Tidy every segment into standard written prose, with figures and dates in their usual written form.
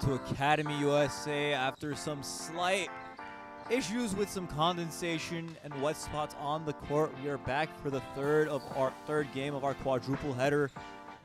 to Academy USA after some slight issues with some condensation and wet spots on the court. We are back for the third game of our quadruple header,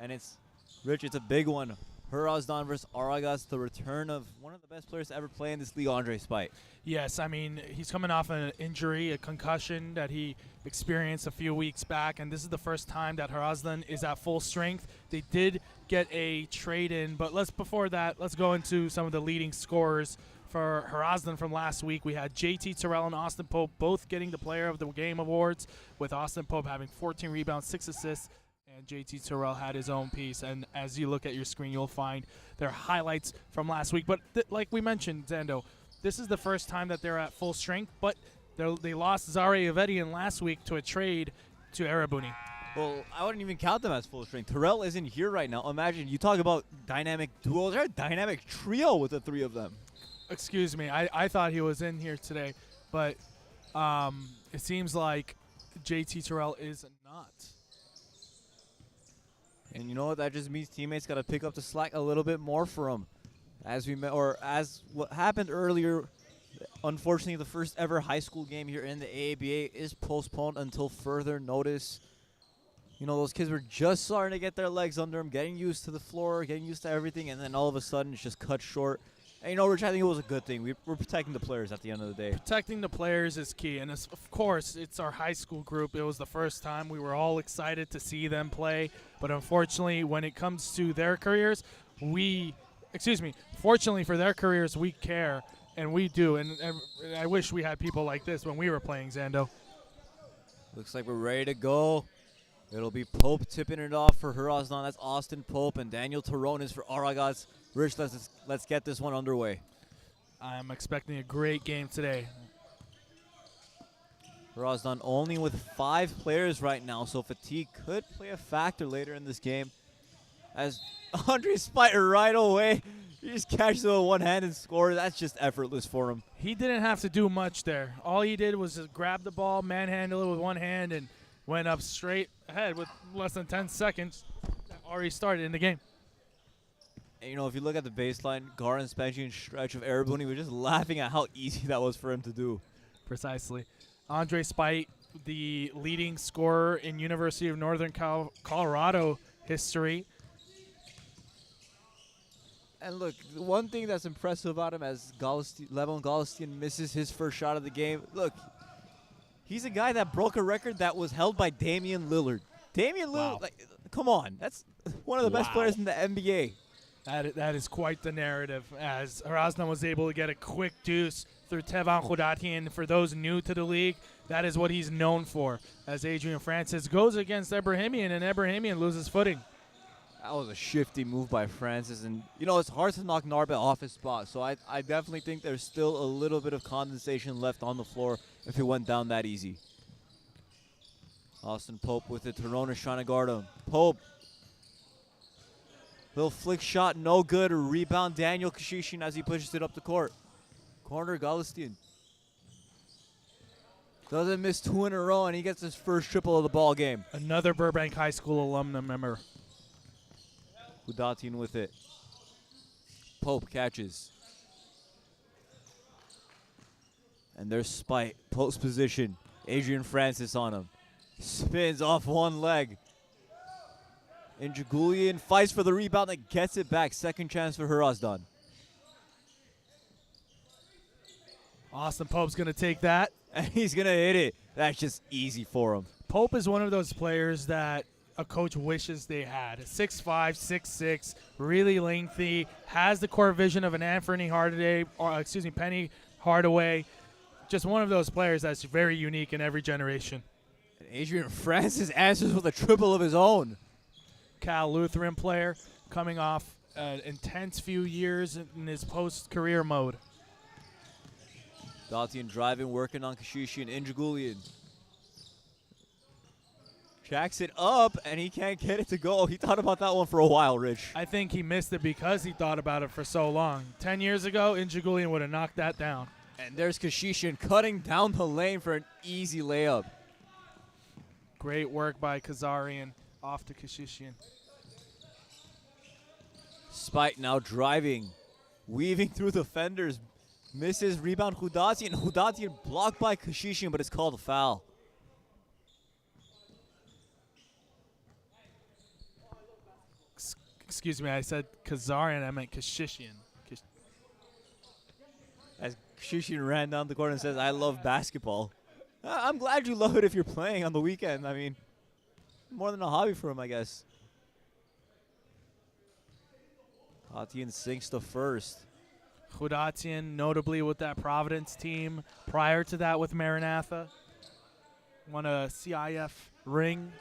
and it's a big one. Hrazdan versus Aragats, the return of one of the best players to ever play in this league, Andre Spite. Yes, I mean, he's coming off an injury, a concussion that he experienced a few weeks back, and this is the first time that Hrazdan is at full strength. They did get a trade in, but before that, let's go into some of the leading scorers for Hrazdan from last week. We had JT Terrell and Austin Pope both getting the Player of the Game awards, with Austin Pope having 14 rebounds, 6 assists, and JT Terrell had his own piece. And as you look at your screen, you'll find their highlights from last week. But like we mentioned, Zando, this is the first time that they're at full strength, but they lost Zare Avedian last week to a trade to Arabuni. Well, I wouldn't even count them as full strength. Terrell isn't here right now. Imagine, you talk about dynamic duos. They're a dynamic trio with the three of them. Excuse me. I thought he was in here today, but it seems like JT Terrell is not. And you know what? That just means teammates got to pick up the slack a little bit more for him. As what happened earlier, unfortunately, the first ever high school game here in the AABA is postponed until further notice. You know, those kids were just starting to get their legs under them, getting used to the floor, getting used to everything, and then all of a sudden it's just cut short. And, you know, Rich, I think it was a good thing. We're protecting the players at the end of the day. Protecting the players is key. And, of course, it's our high school group. It was the first time. We were all excited to see them play. But, unfortunately, when it comes to their careers, fortunately for their careers, we care, and we do. And I wish we had people like this when we were playing, Zando. Looks like we're ready to go. It'll be Pope tipping it off for Hrazdan. That's Austin Pope, and Daniel Taronis for Aragats. Rich, let's get this one underway. I'm expecting a great game today. Hrazdan only with 5 players right now, so fatigue could play a factor later in this game. As Andre Spite right away, he just catches it with one hand and scores. That's just effortless for him. He didn't have to do much there. All he did was just grab the ball, manhandle it with one hand, and went up straight ahead with less than 10 seconds. Already started in the game. And, you know, if you look at the baseline, Garin Spanchi and stretch of Arabuni, we're just laughing at how easy that was for him to do. Precisely. Andre Spite, the leading scorer in University of Northern Colorado history. And look, the one thing that's impressive about him, as Levon Golostian misses his first shot of the game, look, he's a guy that broke a record that was held by Damian Lillard. Damian Lillard, Wow. Come on. That's one of the best players in the NBA. That is quite the narrative, as Hrazdan was able to get a quick deuce through Tevan Khoudatian. For those new to the league, that is what he's known for, as Adrian Francis goes against Ebrahimian, and Ebrahimian loses footing. That was a shifty move by Francis, and, you know, it's hard to knock Narba off his spot, so I definitely think there's still a little bit of condensation left on the floor if it went down that easy. Austin Pope with it. Taronis trying to guard him. Pope. Little flick shot, no good. Rebound, Daniel Kashishin as he pushes it up the court. Corner, Golostian. Doesn't miss 2 in a row, and he gets his first triple of the ball game. Another Burbank High School alumnus member. Khoudatian with it. Pope catches. And there's Spite. Post position. Adrian Francis on him. Spins off one leg. And Jagulian fights for the rebound and gets it back. Second chance for Hrazdan. Austin Pope's going to take that. And he's going to hit it. That's just easy for him. Pope is one of those players that a coach wishes they had. 6'5", 6'6", really lengthy, has the core vision of an Penny Hardaway. Just one of those players that's very unique in every generation. And Adrian Francis answers with a triple of his own. Cal Lutheran player coming off an intense few years in his post-career mode. Khoudatian driving, working on Kashishian and Jagulian. Jacks it up, and he can't get it to go. He thought about that one for a while, Rich. I think he missed it because he thought about it for so long. 10 years ago, Injagulian would have knocked that down. And there's Kashishian cutting down the lane for an easy layup. Great work by Kazarian off to Kashishian. Spite now driving. weaving through the fenders. Misses rebound Hrazdan. Hrazdan blocked by Kashishin, but it's called a foul. Excuse me, I said Khazarian, I meant Kashishian. As Kashishin ran down the court and says, I love basketball. I'm glad you love it if you're playing on the weekend. I mean, more than a hobby for him, I guess. Hrazdan sinks the first. Hrazdan, notably with that Providence team. Prior to that with Maranatha. Won a CIF ring.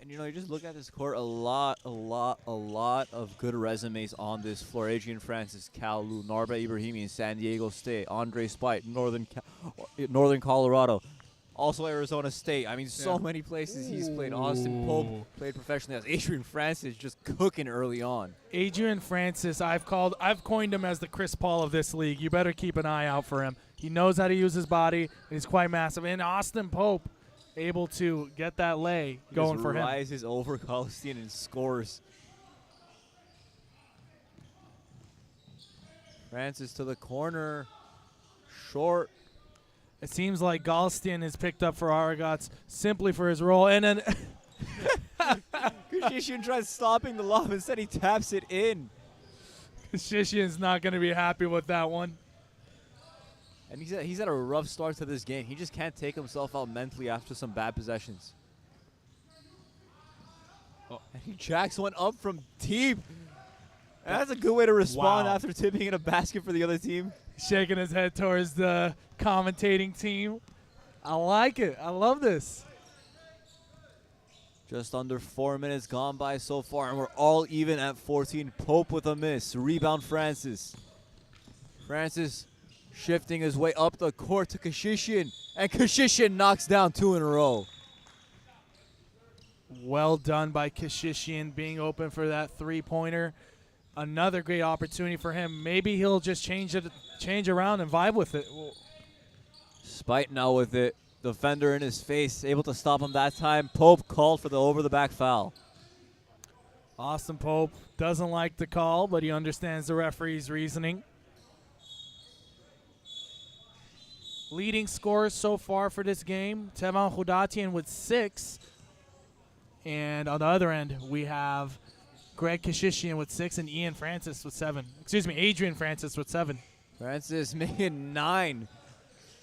And, you know, you just look at this court, a lot of good resumes on this floor. Adrian Francis, Cal Lu, Narba Ibrahimi in San Diego State, Andre Spite, Northern Colorado, also Arizona State. I mean, so many places he's played. Austin Pope played professionally. As Adrian Francis just cooking early on. Adrian Francis, I've coined him as the Chris Paul of this league. You better keep an eye out for him. He knows how to use his body, and he's quite massive. And Austin Pope, able to get that lay going for him. Rises over Galstian and scores. Francis to the corner. Short. It seems like Galstian is picked up for Aragats simply for his role. And then Kashishin tries stopping the lob. Instead, he taps it in. Kashishian's not going to be happy with that one. And he's had a rough start to this game. He just can't take himself out mentally after some bad possessions. Oh. And he jacks one up from deep. And that's a good way to respond after tipping in a basket for the other team. Shaking his head towards the commentating team. I like it. I love this. Just under 4 minutes gone by so far, and we're all even at 14. Pope with a miss. Rebound Francis. Francis shifting his way up the court to Kashishin, and Kashishin knocks down 2 in a row. Well done by Kashishin, being open for that three-pointer. Another great opportunity for him. Maybe he'll just change around and vibe with it. Spite now with it. Defender in his face, able to stop him that time. Pope called for the over-the-back foul. Austin Pope doesn't like the call, but he understands the referee's reasoning. Leading scorers so far for this game, Tevan Hrazdan with 6. And on the other end, we have Greg Kashishian with 6 and Ian Francis with 7. Excuse me, Adrian Francis with 7. Francis making 9.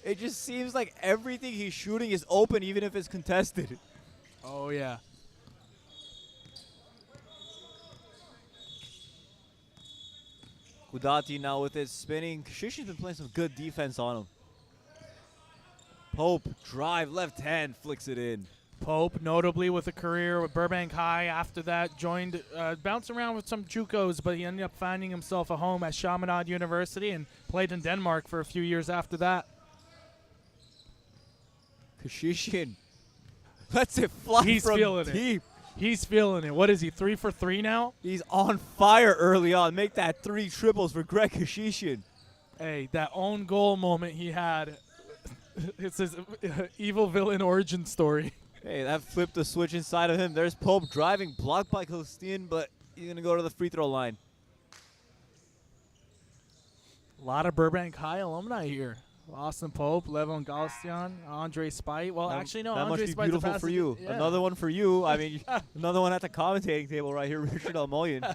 It just seems like everything he's shooting is open, even if it's contested. Oh, yeah. Hrazdan now with it spinning. Kashishin's been playing some good defense on him. Pope, drive, left hand, flicks it in. Pope, notably with a career with Burbank High. After that, joined, bounced around with some JUCOs, but he ended up finding himself a home at Chaminade University and played in Denmark for a few years after that. Kashishin lets it fly from deep. He's feeling it. What is he, 3 for 3 now? He's on fire early on. Make that 3 triples for Greg Kashishin. Hey, that own goal moment he had, it's his evil villain origin story. Hey, that flipped the switch inside of him. There's Pope driving, blocked by Galstian, but he's going to go to the free throw line. A lot of Burbank High alumni here. Austin Pope, Levon Galstian, Andre Spite. Well, actually, no. That Andre must be Spite's beautiful for you. Yeah. Another one for you. I mean, another one at the commentating table right here, Richard Almoyan.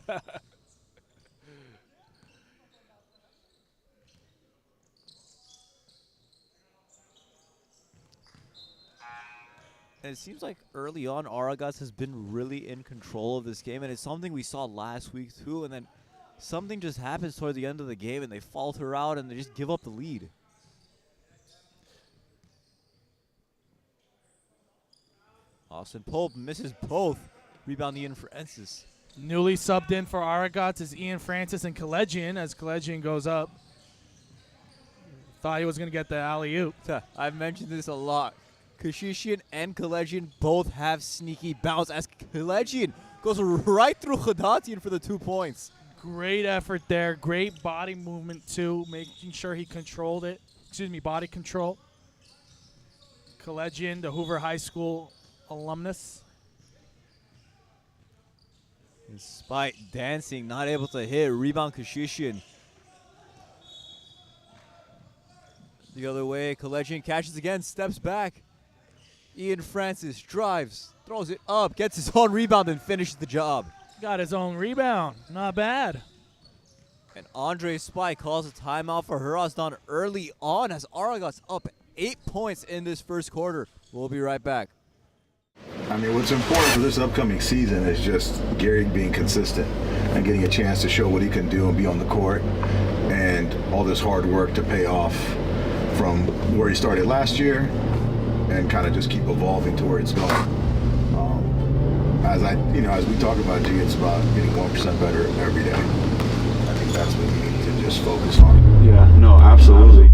And it seems like early on, Aragats has been really in control of this game, and it's something we saw last week too. And then something just happens toward the end of the game, and they falter out, and they just give up the lead. Austin Pope misses both. Rebound Ian Francis. Newly subbed in for Aragats is Ian Francis and Collegian as Collegian goes up. Thought he was going to get the alley-oop. I've mentioned this a lot. Kashishin and Collegian both have sneaky bounce as Collegian goes right through Hrazdan for the 2 points. Great effort there. Great body movement, too, making sure he controlled it. Excuse me, body control. Collegian, the Hoover High School alumnus. Despite dancing, not able to hit. Rebound Kashishian. The other way, Collegian catches again, steps back. Ian Francis drives, throws it up, gets his own rebound, and finishes the job. Got his own rebound. Not bad. And Andre Spy calls a timeout for Hrazdan early on as Aragats up 8 points in this first quarter. We'll be right back. I mean, what's important for this upcoming season is just Gary being consistent and getting a chance to show what he can do and be on the court, and all this hard work to pay off from where he started last year and kind of just keep evolving to where it's going. As we talk about, G, it's about getting 1% better every day. I think that's what we need to just focus on. Yeah, no, absolutely.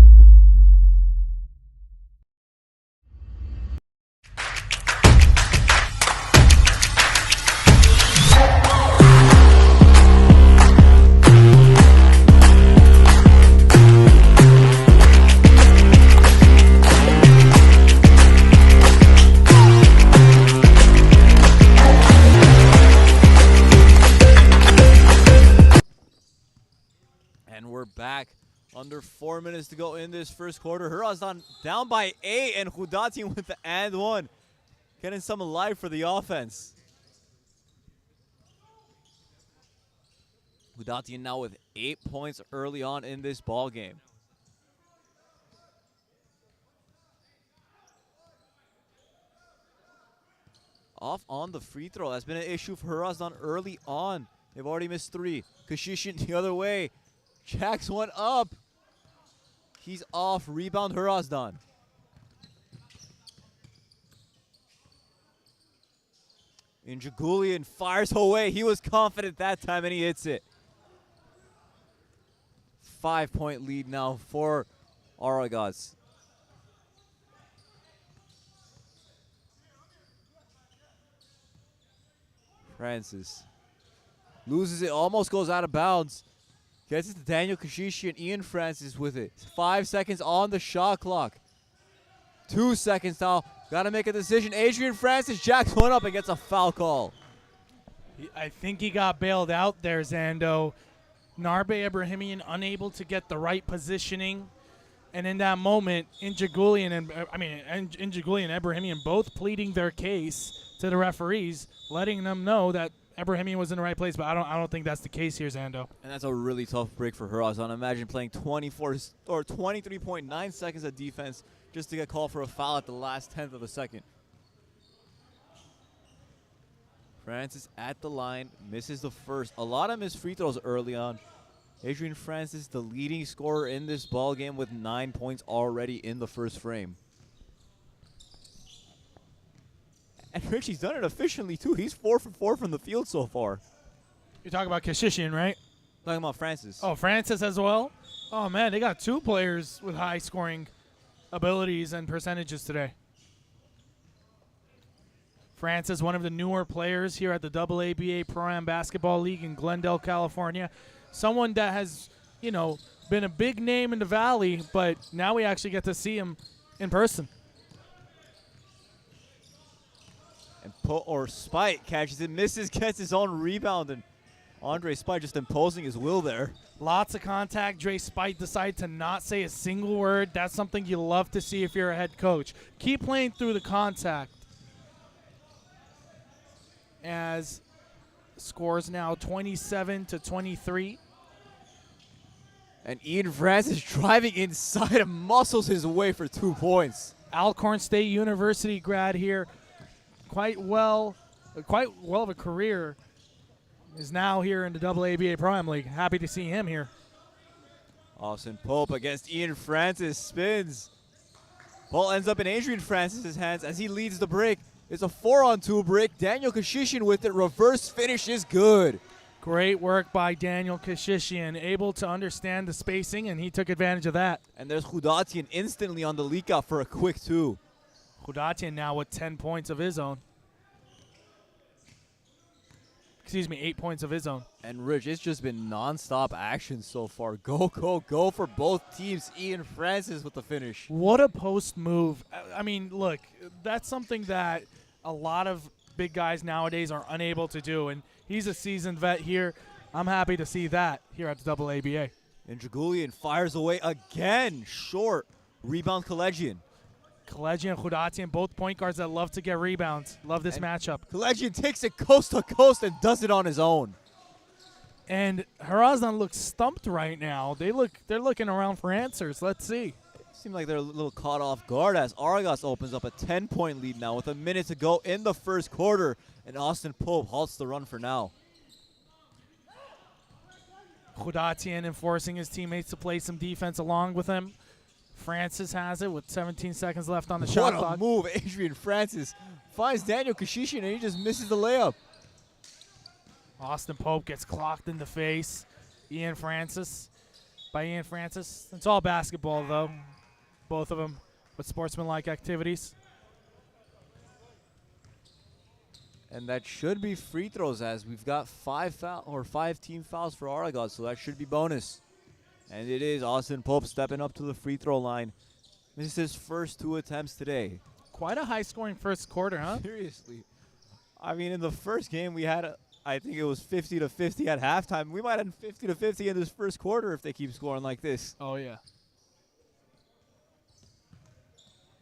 We're back. Under 4 minutes to go in this first quarter. Hrazdan down by 8, and Hrazdan with the and one. Getting some life for the offense. Hrazdan now with 8 points early on in this ball game. Off on the free throw. That's been an issue for Hrazdan early on. They've already missed 3. Kashishin the other way. Jacks one up. He's off. Rebound Hrazdan. Jagulian fires away. He was confident that time and he hits it. 5-point lead now for Aragats. Francis loses it, almost goes out of bounds. Gets it to Daniel Kashishi and Ian Francis with it. 5 seconds on the shot clock. 2 seconds now. Got to make a decision. Adrian Francis jacks one up and gets a foul call. I think he got bailed out there, Zando. Narbe Ibrahimian unable to get the right positioning. And in that moment, Injagulian and Ibrahimian both pleading their case to the referees, letting them know that Ibrahimian was in the right place, but I don't think that's the case here, Zando. And that's a really tough break for Hrazdan. Imagine playing 23.9 seconds of defense just to get called for a foul at the last tenth of a second. Francis at the line, misses the first. A lot of missed free throws early on. Adrian Francis, the leading scorer in this ball game with 9 points already in the first frame. And Richie's done it efficiently too. He's 4 for 4 from the field so far. You're talking about Kashishian, right? Talking about Francis. Oh, Francis as well? Oh, man, they got 2 players with high scoring abilities and percentages today. Francis, one of the newer players here at the AABA Pro-Am Basketball League in Glendale, California. Someone that has, been a big name in the Valley, but now we actually get to see him in person. And Spite catches it, misses, gets his own rebound, and Andre Spite just imposing his will there. Lots of contact. Dre Spite decided to not say a single word. That's something you love to see if you're a head coach. Keep playing through the contact. As scores now 27-23. And Ian Francis driving inside and muscles his way for 2 points. Alcorn State University grad here. Quite well of a career, is now here in the AABA Pro-Am League. Happy to see him here. Austin Pope against Ian Francis, spins. Ball ends up in Adrian Francis' hands as he leads the break. It's a 4-on-2 break. Daniel Kashishin with it. Reverse finish is good. Great work by Daniel Kashishian, able to understand the spacing, and he took advantage of that. And there's Hrazdan instantly on the leak out for a quick 2. Hrazdan now with 10 points of his own. 8 points of his own. And Rich, it's just been non-stop action so far. Go, go, go for both teams. Ian Francis with the finish. What a post move. I mean, look, that's something that a lot of big guys nowadays are unable to do. And He's a seasoned vet here. I'm happy to see that here at the AABA. And Dragulian fires away again. Short. Rebound Collegian. Collegian and Hrazdan, both point guards that love to get rebounds. Love this matchup. Collegian takes it coast to coast and does it on his own. And Hrazdan looks stumped right now. They're looking around for answers. Let's see. Seems like they're a little caught off guard as Aragats opens up a 10-point lead now with a minute to go in the first quarter. And Austin Pope halts the run for now. Hrazdan enforcing his teammates to play some defense along with him. Francis has it with 17 seconds left on the shot clock. What a move. Adrian Francis finds Daniel Kashishin and he just misses the layup. Austin Pope gets clocked in the face. Ian Francis. It's all basketball, though. Both of them with sportsmanlike activities. And that should be free throws as we've got 5 team fouls for Aragats, so that should be bonus. And it is Austin Pope stepping up to the free throw line. This is his first 2 attempts today. Quite a high-scoring first quarter, huh? Seriously. I mean, in the first game, we had, I think it was 50-50 at halftime. We might have 50-50 in this first quarter if they keep scoring like this. Oh, yeah.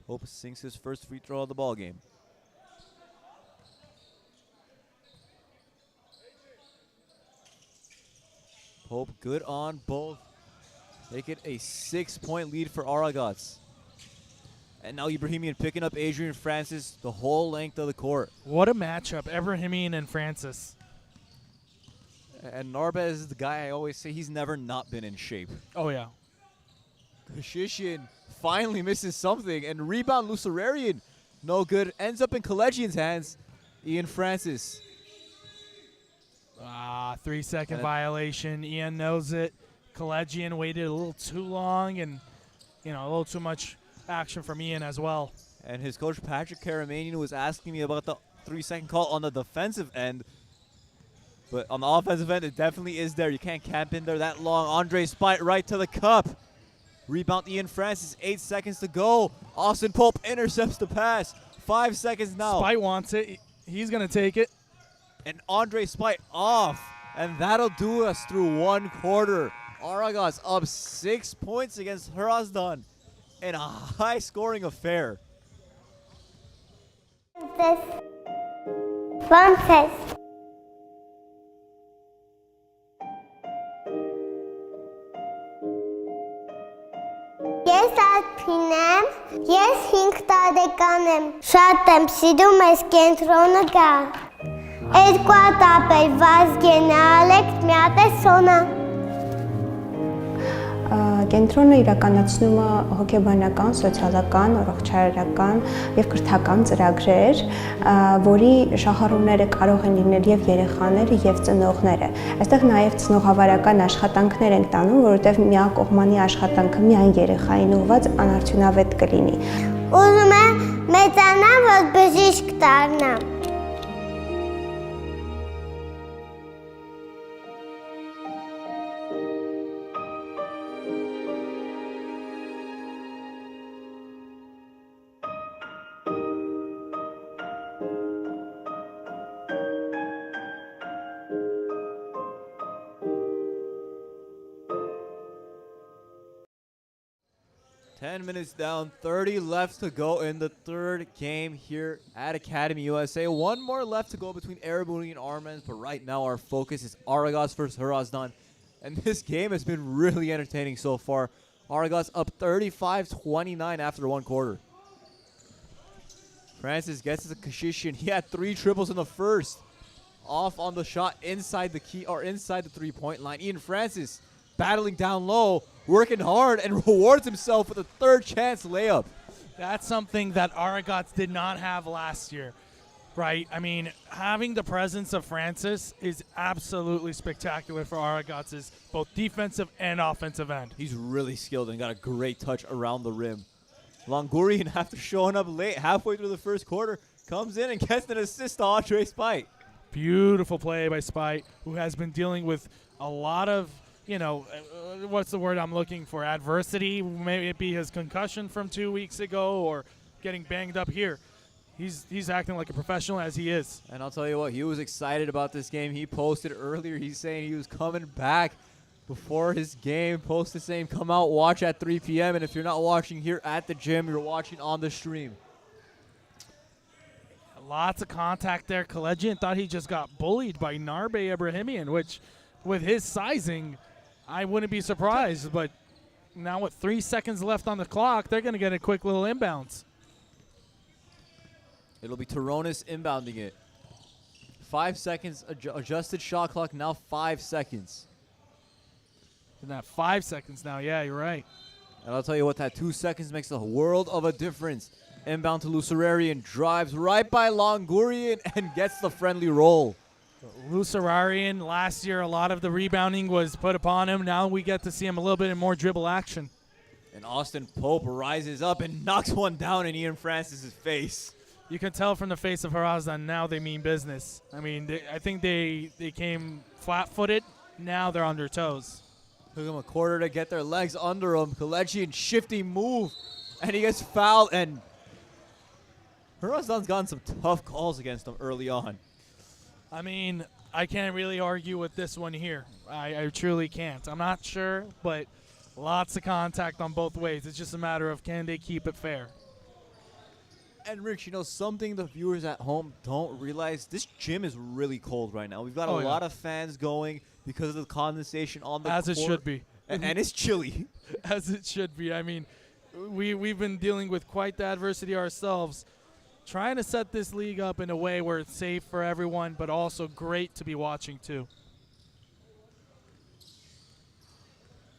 Pope sinks his first free throw of the ball game. Pope good on both. Make it a 6-point lead for Aragats. And now Ibrahimian picking up Adrian Francis the whole length of the court. What a matchup, Ibrahimian and Francis. And Narbez is the guy I always say he's never not been in shape. Oh, yeah. Kashishin finally misses something. And rebound Lucerarian. No good. Ends up in Collegian's hands. Ian Francis. 3-second violation. Ian knows it. Collegian waited a little too long and, a little too much action from Ian as well. And his coach, Patrick Karamanian, was asking me about the 3-second call on the defensive end. But on the offensive end, it definitely is there. You can't camp in there that long. Andre Spite right to the cup. Rebound Ian Francis, 8 seconds to go. Austin Pope intercepts the pass. 5 seconds now. Spite wants it. He's going to take it. And Andre Spite off. And that'll do us through 1 quarter. Aragats up 6 points against Hrazdan in a high-scoring affair. Francis. Ես Ալփին եմ, ես 5 տարեկան եմ, շատ եմ սիրում ես կենտրոնը գա, 2 հատ ապել Վազգեն Ալեքս, մի հատ է Սոնա։ Կենտրոնը իրականացնում է հոգեբանական, սոցիալական, առողջարարական եւ կրթական ծրագրեր, որի շահառուները կարող են լինել եւ երեխաները եւ ծնողները։ Այստեղ նաեւ ծնողավարական աշխատանքներ ենք տանում, որովհետեւ միակողմանի աշխատանքը միայն երեխային ուղղված անարդյունավետ կլինի։ Ուզում եմ մեծանամ, որ բժիշկ դառնամ։ Minutes down, 30 left to go in the third game here at Academy USA. 1 more left to go between Arabuni and Armenians, but right now our focus is Aragats versus Hrazdan. And this game has been really entertaining so far. Aragats up 35-29 after 1 quarter. Francis gets to Kashishin. He had 3 triples in the first. Off on the shot inside the key or inside the 3-point line. Ian Francis battling down low, working hard, and rewards himself with a 3rd chance layup. That's something that Aragats did not have last year, right? I mean, having the presence of Francis is absolutely spectacular for Aragats' both defensive and offensive end. He's really skilled and got a great touch around the rim. Longurian, after showing up late, halfway through the first quarter, comes in and gets an assist to Andre Spite. Beautiful play by Spite, who has been dealing with a lot of, what's the word I'm looking for? Adversity. Maybe it be his concussion from 2 weeks ago or getting banged up here. he's acting like a professional as he is. And I'll tell you what, he was excited about this game. He posted earlier, he's saying he was coming back before his game. Posted saying, come out, watch at 3 p.m. And if you're not watching here at the gym, you're watching on the stream. Lots of contact there. Kalejian thought he just got bullied by Narbe Ibrahimian, which with his sizing, I wouldn't be surprised. But now with 3 seconds left on the clock, they're going to get a quick little inbounds. It'll be Toronis inbounding it. 5 seconds, adjusted shot clock, now 5 seconds. And that 5 seconds now, yeah, you're right. And I'll tell you what, that 2 seconds makes a world of a difference. Inbound to Lucerarian, drives right by Longurian and gets the friendly roll. Lucerarian, last year a lot of the rebounding was put upon him. Now we get to see him a little bit more dribble action. And Austin Pope rises up and knocks one down in Ian Francis's face. You can tell from the face of Hrazdan now they mean business. I mean, I think they came flat-footed. Now they're on their toes. Took him a quarter to get their legs under him. Kalejian shifty move, and he gets fouled. And Hrazdan's gotten some tough calls against him early on. I mean, I can't really argue with this one here. I truly can't. I'm not sure, but lots of contact on both ways. It's just a matter of can they keep it fair. And Rich, you know, something the viewers at home don't realize, this gym is really cold right now. We've got a lot of fans going because of the condensation on the court. As it should be. And it's chilly. As it should be. I mean, we've been dealing with quite the adversity ourselves. Trying to set this league up in a way where it's safe for everyone, but also great to be watching too.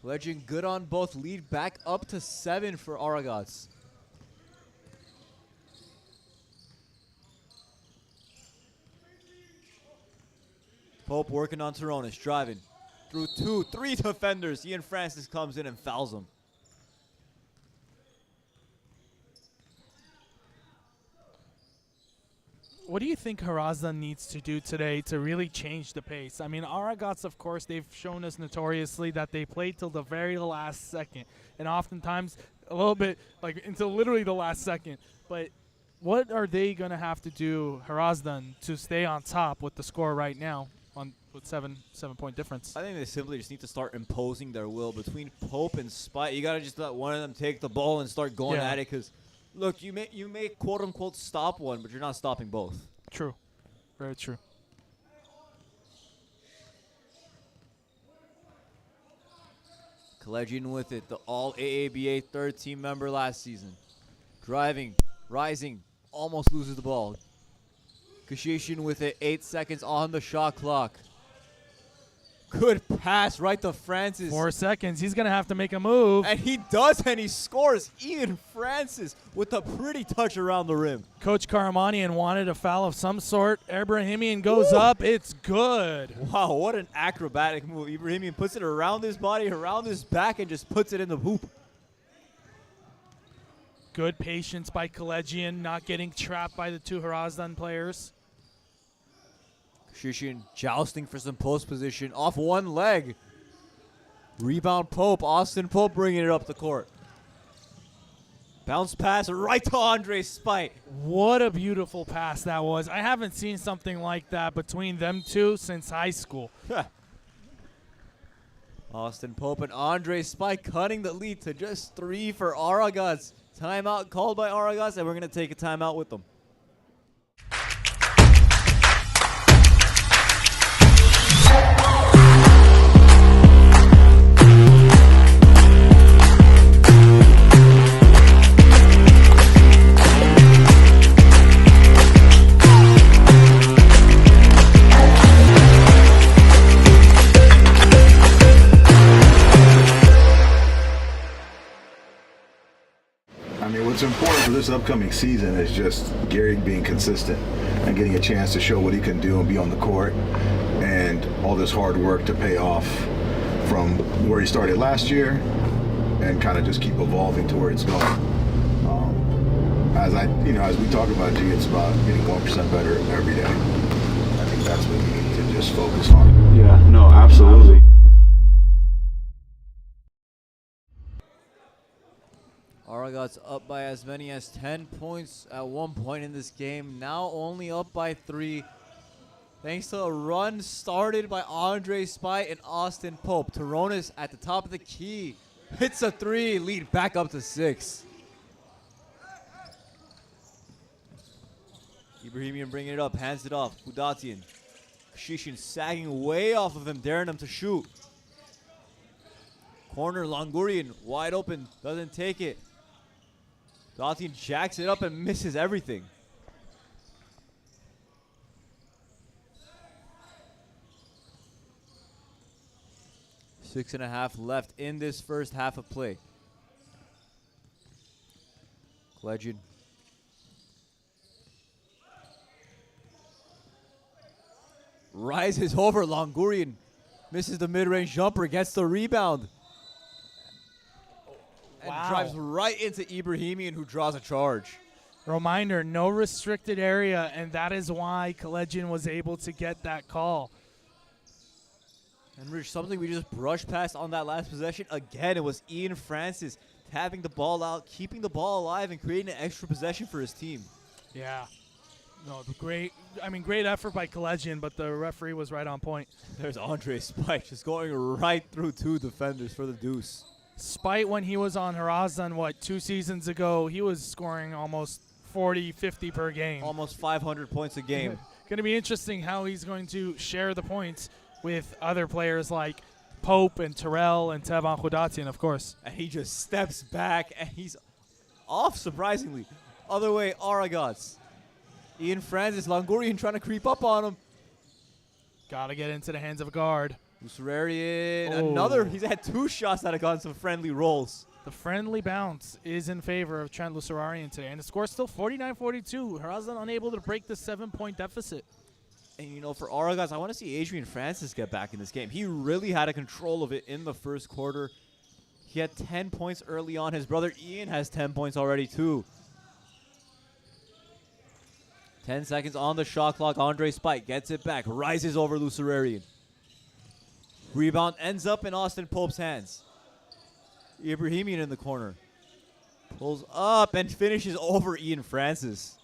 Legend good on both. Lead back up to 7 for Aragats. Pope working on Toronis, driving through 2, 3 defenders. Ian Francis comes in and fouls him. What do you think Hrazdan needs to do today to really change the pace? I mean, Aragats, of course, they've shown us notoriously that they play till the very last second, and oftentimes a little bit like until literally the last second. But what are they going to have to do, Hrazdan, to stay on top with the score right now with 7-point difference? I think they simply just need to start imposing their will between Pope and Spite. You got to just let one of them take the ball and start going at it because, look, you may quote-unquote stop one, but you're not stopping both. True. Very true. Kalejian with it, the all-AABA third-team member last season. Driving, rising, almost loses the ball. Kashishin with it, 8 seconds on the shot clock. Good pass right to Francis. 4 seconds. He's going to have to make a move. And he does, and he scores. Ian Francis with a pretty touch around the rim. Coach Karamanian wanted a foul of some sort. Ibrahimian goes up. It's good. Wow, what an acrobatic move. Ibrahimian puts it around his body, around his back, and just puts it in the hoop. Good patience by Kalejian, not getting trapped by the 2 Hrazdan players. Shishin jousting for some post position off one leg. Rebound Pope. Austin Pope bringing it up the court. Bounce pass right to Andre Spite. What a beautiful pass that was. I haven't seen something like that between them two since high school. Austin Pope and Andre Spite cutting the lead to just 3 for Aragats. Timeout called by Aragats, and we're going to take a timeout with them. What's important for this upcoming season is just Gary being consistent and getting a chance to show what he can do and be on the court, and all this hard work to pay off from where he started last year and kind of just keep evolving to where it's going. As we talk about G, it's about getting 1% better every day. I think that's what we need to just focus on. Yeah, no, absolutely. Aragats up by as many as 10 points at one point in this game. Now only up by 3. Thanks to a run started by Andre Spite and Austin Pope. Toronis at the top of the key. Hits a 3, lead back up to 6. Ibrahimian bringing it up, hands it off. Budatian. Shishin sagging way off of him, daring him to shoot. Corner, Langurian, wide open, doesn't take it. Budatian jacks it up and misses everything. Six and a half left in this first half of play. Legend. Rises over Langurian. Misses the mid-range jumper, gets the rebound. And drives right into Ibrahimian, who draws a charge. Reminder, no restricted area, and that is why Collegian was able to get that call. And Rich, something we just brushed past on that last possession. Again, it was Ian Francis tapping the ball out, keeping the ball alive, and creating an extra possession for his team. Yeah. No, great effort by Collegian, but the referee was right on point. There's Andre Spite just going right through 2 defenders for the deuce. Spite, when he was on Hrazdan, 2 seasons ago, he was scoring almost 40, 50 per game. Almost 500 points a game. Going to be interesting how he's going to share the points with other players like Pope and Terrell and Tevan Khudatian, of course. And he just steps back, and he's off, surprisingly. Other way, Aragats. Ian Francis, Langurian trying to creep up on him. Got to get into the hands of a guard. Lucerarian, another. He's had 2 shots that have gotten some friendly rolls. The friendly bounce is in favor of Trent Lucerarian today, and the score's still 49-42. Hrazdan unable to break the 7-point deficit. And, you know, for Aragats, I want to see Adrian Francis get back in this game. He really had a control of it in the first quarter. He had 10 points early on. His brother Ian has 10 points already, too. 10 seconds on the shot clock. Andre Spite gets it back, rises over Lucerarian. Rebound ends up in Austin Pope's hands. Ibrahimian in the corner. Pulls up and finishes over Ian Francis.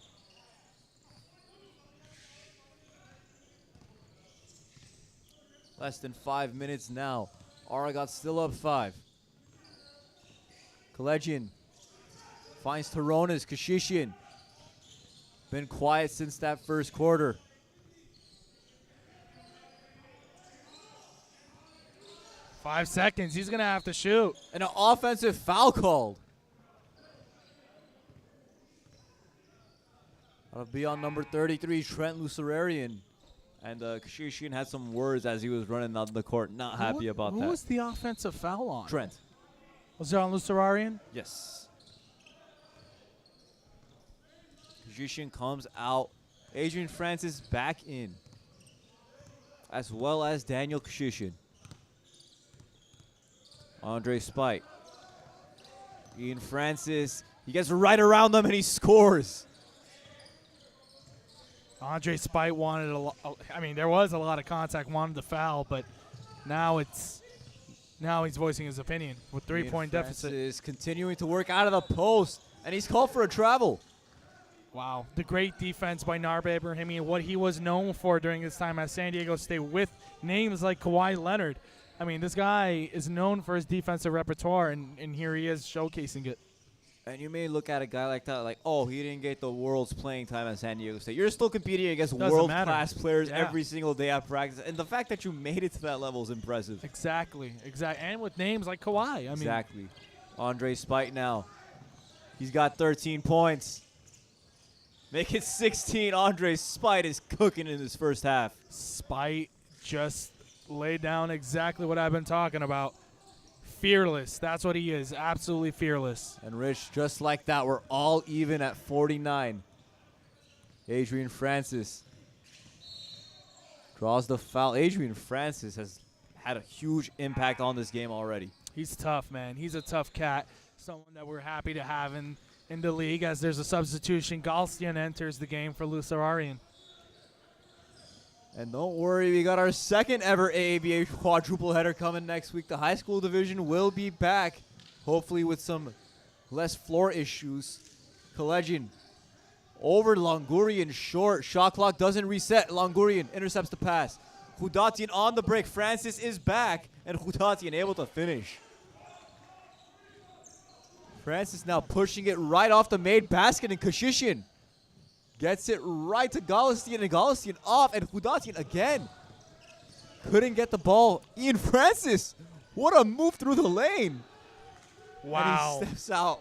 Less than 5 minutes now. Aragats still up 5. Collegian finds Toronis. Kashishian. Been quiet since that first quarter. Five seconds. He's going to have to shoot. And an offensive foul called. That'll be on number 33, Trent Lucerarian. And Kashishian had some words as he was running out of the court. Not happy about that. Who was the offensive foul on? Trent. Was it on Lucerarian? Yes. Kashishian comes out. Adrian Francis back in. As well as Daniel Kashishian. Andre Spite. Ian Francis. He gets right around them and he scores. Andre Spite wanted a lot. I mean, there was a lot of contact, wanted the foul, but now he's voicing his opinion with 3-point deficit. Is continuing to work out of the post, and he's called for a travel. Wow, the great defense by Narbe Ibrahimi, what he was known for during his time at San Diego State with names like Kawhi Leonard. I mean, this guy is known for his defensive repertoire, and here he is showcasing it. And you may look at a guy like that like, oh, he didn't get the world's playing time at San Diego State. You're still competing against world-class players every single day at practice. And the fact that you made it to that level is impressive. Exactly. And with names like Kawhi. Exactly. Andre Spite now. He's got 13 points. Make it 16. Andre Spite is cooking in this first half. Spite just laid down exactly what I've been talking about. Fearless. That's what he is. Absolutely fearless. And Rich, just like that, we're all even at 49. Adrian Francis draws the foul. Adrian Francis has had a huge impact on this game already. He's tough, man. He's a tough cat. Someone that we're happy to have in the league as there's a substitution. Galstian enters the game for Lucerarian. And don't worry, we got our second ever AABA quadruple header coming next week. The high school division will be back, hopefully with some less floor issues. Kalejian over Longurian, short. Shot clock doesn't reset. Longurian intercepts the pass. Hrazdan on the break. Francis is back, and Hrazdan able to finish. Francis now pushing it right off the made basket, and Kashishin gets it right to Galistian, and Galistian off, and Hrazdan again. Couldn't get the ball. Ian Francis, what a move through the lane. Wow. And he steps out.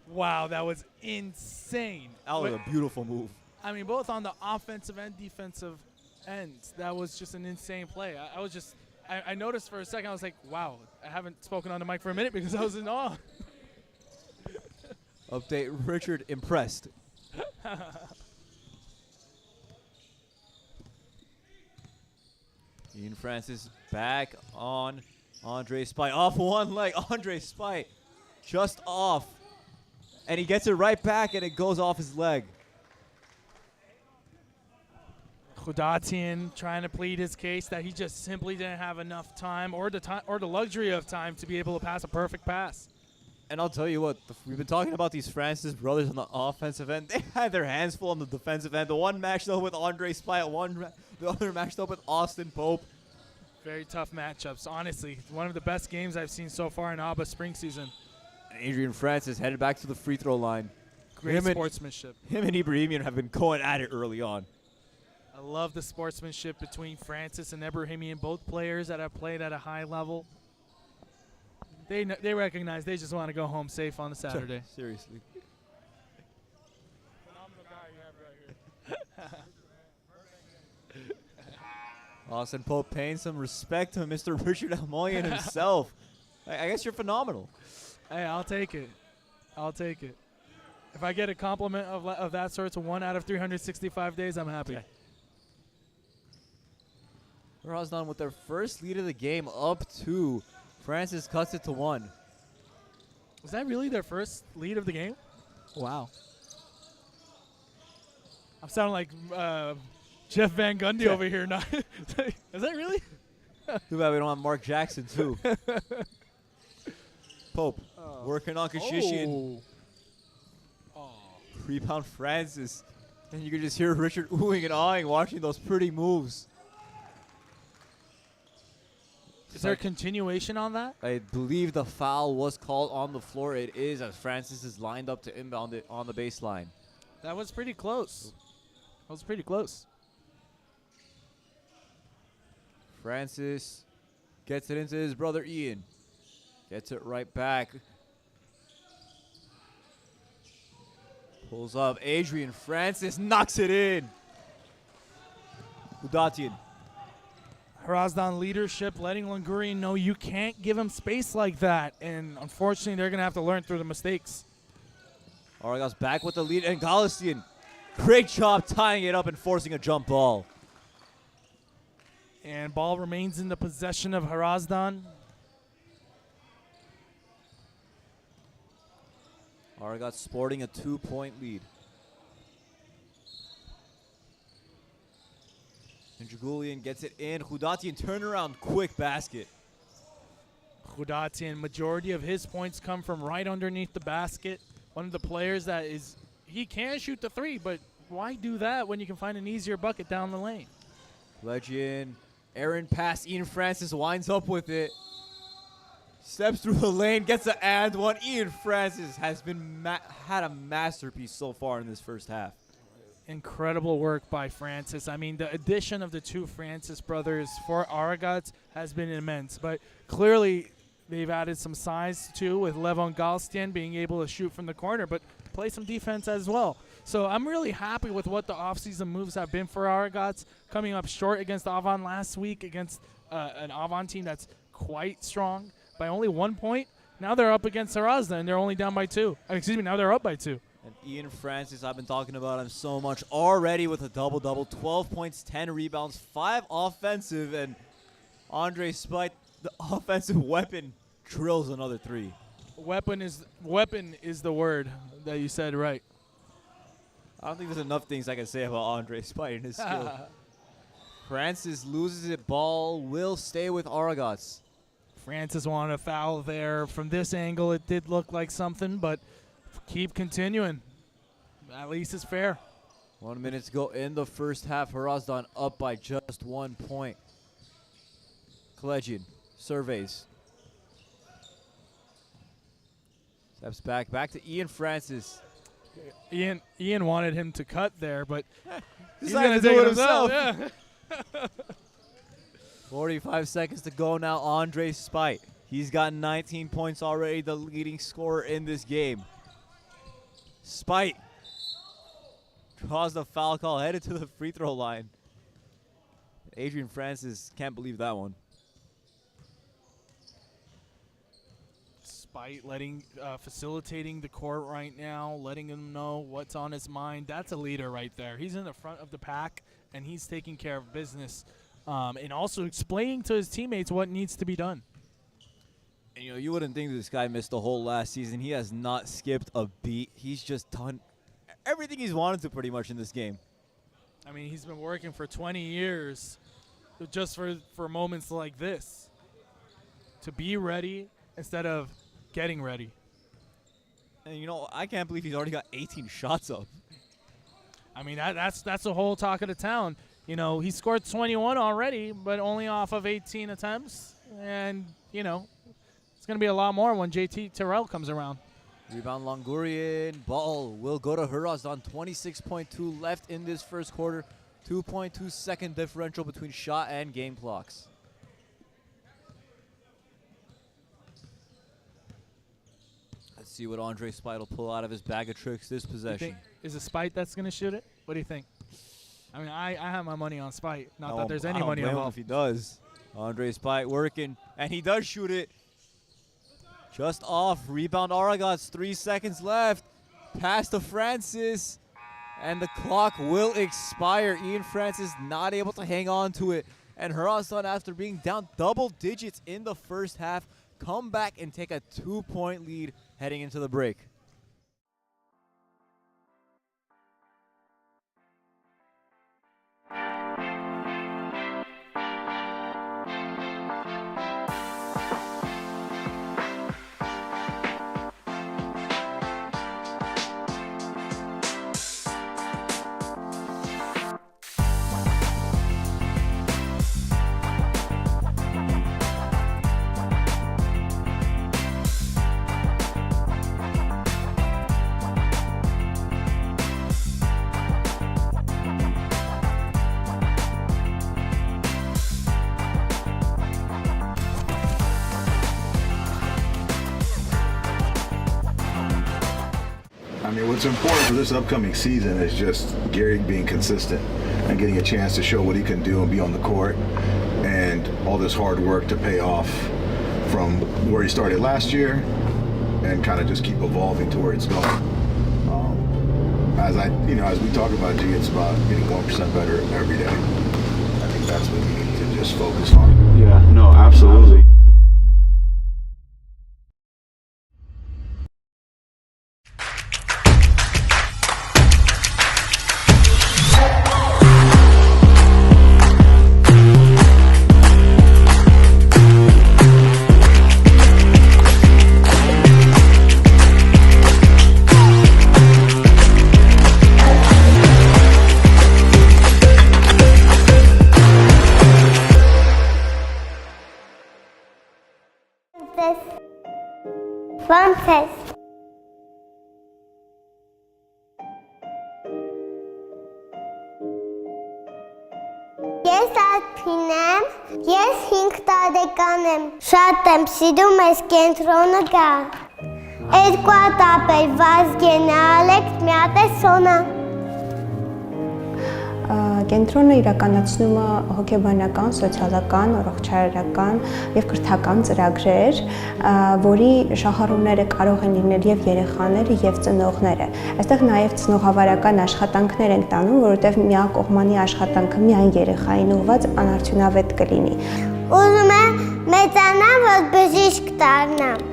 Wow, that was insane. That was a beautiful move. I mean, both on the offensive and defensive ends. That was just an insane play. I noticed for a second, I was like, wow, I haven't spoken on the mic for a minute because I was in awe. Update, Richard impressed. Ian Francis back on Andre Spite. Off one leg, Andre Spite just off. And he gets it right back, and it goes off his leg. Hrazdan trying to plead his case that he just simply didn't have enough time or the luxury of time to be able to pass a perfect pass. And I'll tell you what, we've been talking about these Francis brothers on the offensive end. They had their hands full on the defensive end. The one matched up with Andre Spite, the other matched up with Austin Pope. Very tough matchups, honestly. One of the best games I've seen so far in AABA spring season. And Adrian Francis headed back to the free throw line. Great sportsmanship. Him and Ibrahimian have been going at it early on. I love the sportsmanship between Francis and Ibrahimian, both players that have played at a high level. They recognize they just want to go home safe on a Saturday. Seriously. Phenomenal guy you have right here. Austin Pope paying some respect to Mr. Richard Almoyan himself. I guess you're phenomenal. Hey, I'll take it. I'll take it. If I get a compliment of that sort to 1 out of 365 days, I'm happy. Okay. Hrazdan with their first lead of the game up 2. Francis cuts it to 1. Was that really their first lead of the game? Wow. I'm sounding like Jeff Van Gundy over here. Not is that really? Too bad we don't have Mark Jackson, too. Pope working on Kashishian. Rebound Francis. And you can just hear Richard oohing and awing watching those pretty moves. Is there a continuation on that? I believe the foul was called on the floor. It is, as Francis is lined up to inbound it on the baseline. That was pretty close. That was pretty close. Francis gets it into his brother Ian. Gets it right back. Pulls up. Adrian Francis knocks it in. Hrazdan. Hrazdan leadership, letting Longurian know you can't give him space like that. And unfortunately, they're going to have to learn through the mistakes. Aragats back with the lead. And Galistian, great job tying it up and forcing a jump ball. And ball remains in the possession of Hrazdan. Aragats sporting a 2-point lead. And Jagulian gets it in. Hrazdan turnaround, quick basket. Hrazdan, majority of his points come from right underneath the basket. One of the players that is, he can shoot the 3, but why do that when you can find an easier bucket down the lane? Legend, Aaron pass, Ian Francis winds up with it. Steps through the lane, gets an and one. Ian Francis has been had a masterpiece so far in this first half. Incredible work by Francis. I mean, the addition of the 2 Francis brothers for Aragats has been immense. But clearly, they've added some size, too, with Levon Galstian being able to shoot from the corner, but play some defense as well. So I'm really happy with what the offseason moves have been for Aragats, coming up short against Avon last week against an Avon team that's quite strong by only 1 point. Now they're up against Hrazdan, and they're only down by 2. Excuse me, now they're up by 2. And Ian Francis, I've been talking about him so much already with a double-double. 12 points, 10 rebounds, 5 offensive. And Andre Spite, the offensive weapon, drills another 3. Weapon is the word that you said right. I don't think there's enough things I can say about Andre Spite and his skill. Francis loses it. Ball will stay with Aragats. Francis wanted a foul there. From this angle, it did look like something, but Keep continuing. At least it's fair. 1 minute to go in the first half. Hrazdan up by just 1 point. Kalejian surveys. Steps back to Ian Francis. Ian wanted him to cut there, but he's Decided going to to do do it it himself. Yeah. 45 seconds to go now. Andre Spite. He's got 19 points already, the leading scorer in this game. Spite draws the foul call, headed to the free throw line. Adrian Francis can't believe that one. Spite facilitating the court right now, letting him know what's on his mind. That's a leader right there. He's in the front of the pack, and he's taking care of business, and also explaining to his teammates what needs to be done. And, you wouldn't think this guy missed the whole last season. He has not skipped a beat. He's just done everything he's wanted to pretty much in this game. I mean, he's been working for 20 years just for moments like this, to be ready instead of getting ready. And, I can't believe he's already got 18 shots up. I mean, that's the whole talk of the town. He scored 21 already, but only off of 18 attempts. And, it's going to be a lot more when JT Terrell comes around. Rebound Longurian. Ball will go to Hrazdan. 26.2 left in this first quarter. 2.2 second differential between shot and game clocks. Let's see what Andre Spite will pull out of his bag of tricks this possession. Is it Spite that's going to shoot it? What do you think? I mean, I have my money on Spite. Not that there's any money I don't blame him involved. if he does. Andre Spite working, and he does shoot it. Just off. Rebound Aragats. 3 seconds left. Pass to Francis. And the clock will expire. Ian Francis not able to hang on to it. And Hrazdan, after being down double digits in the first half, come back and take a 2-point lead heading into the break. I mean, what's important for this upcoming season is just Gary being consistent and getting a chance to show what he can do and be on the court, and all this hard work to pay off from where he started last year and kind of just keep evolving to where it's going. As we talk about, G, it's about getting 1% better every day. I think that's what we need to just focus on. Yeah, no, absolutely. Francis. Ես Ալփին եմ, ես 5 տարեկան եմ, շատ եմ սիրում ես կենտրոնը գա, 2 հատ ապել Վազգենը, Ալեքս, մի հատ է Սոնա։ Կենտրոնը իրականացնում է հոգեբանական, սոցիալական, առողջարարական եւ կրթական ծրագրեր, որի շահառուները կարող են լինել եւ երեխաները եւ ծնողները։ Այստեղ նաեւ ծնողավարական աշխատանքներ են տանում, որովհետեւ միակողմանի աշխատանքը միայն երեխային ուղղված անարդյունավետ կլինի։ Ուզում եմ մեծանամ, որ բժիշկ դառնամ։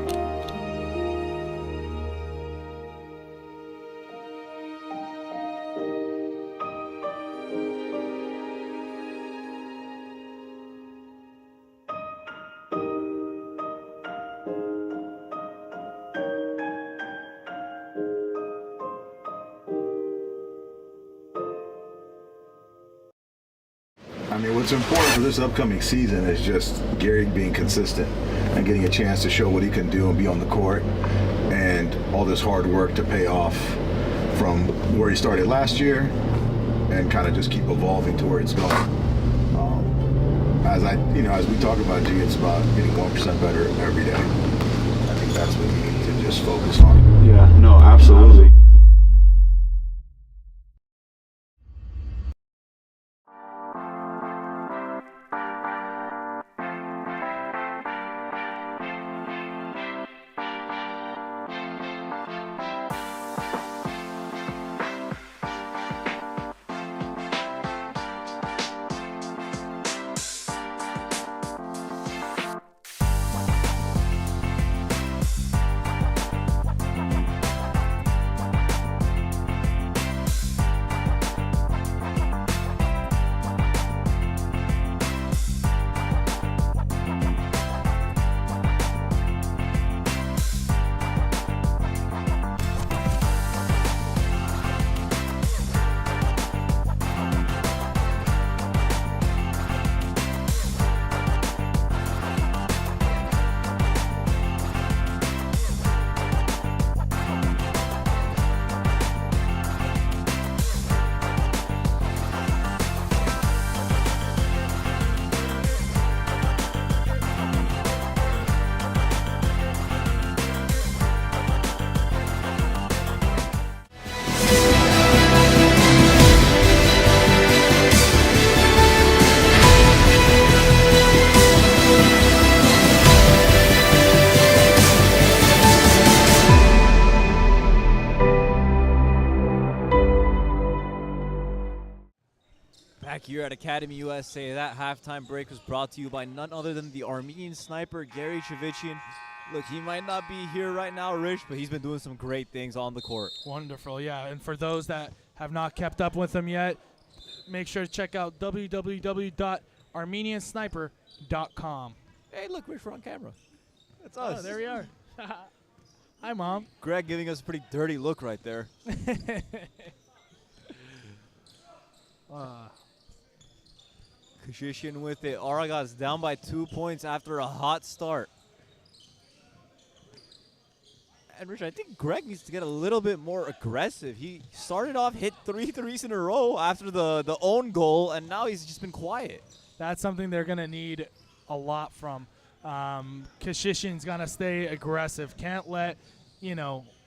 I mean, what's important for this upcoming season is just Gary being consistent and getting a chance to show what he can do and be on the court, and all this hard work to pay off from where he started last year and kind of just keep evolving to where it's going. As we talk about G, it's about getting 1% better every day. I think that's what we need to just focus on. Yeah, no, absolutely. Back here at Academy USA, that halftime break was brought to you by none other than the Armenian sniper, Gary Chavicyan. Look, he might not be here right now, Rich, but he's been doing some great things on the court. Wonderful, yeah. And for those that have not kept up with him yet, make sure to check out www.armeniansniper.com. Hey, look, Rich, we're on camera. That's Oh, us. there we are. Hi, Mom. Greg giving us a pretty dirty look right there. Kashishin with it. Aragats down by 2 points after a hot start. And Rich, I think Greg needs to get a little bit more aggressive. He started off, hit 3 threes in a row after the own goal, and now he's just been quiet. That's something they're going to need a lot from. Kashishin's going to stay aggressive. Can't let,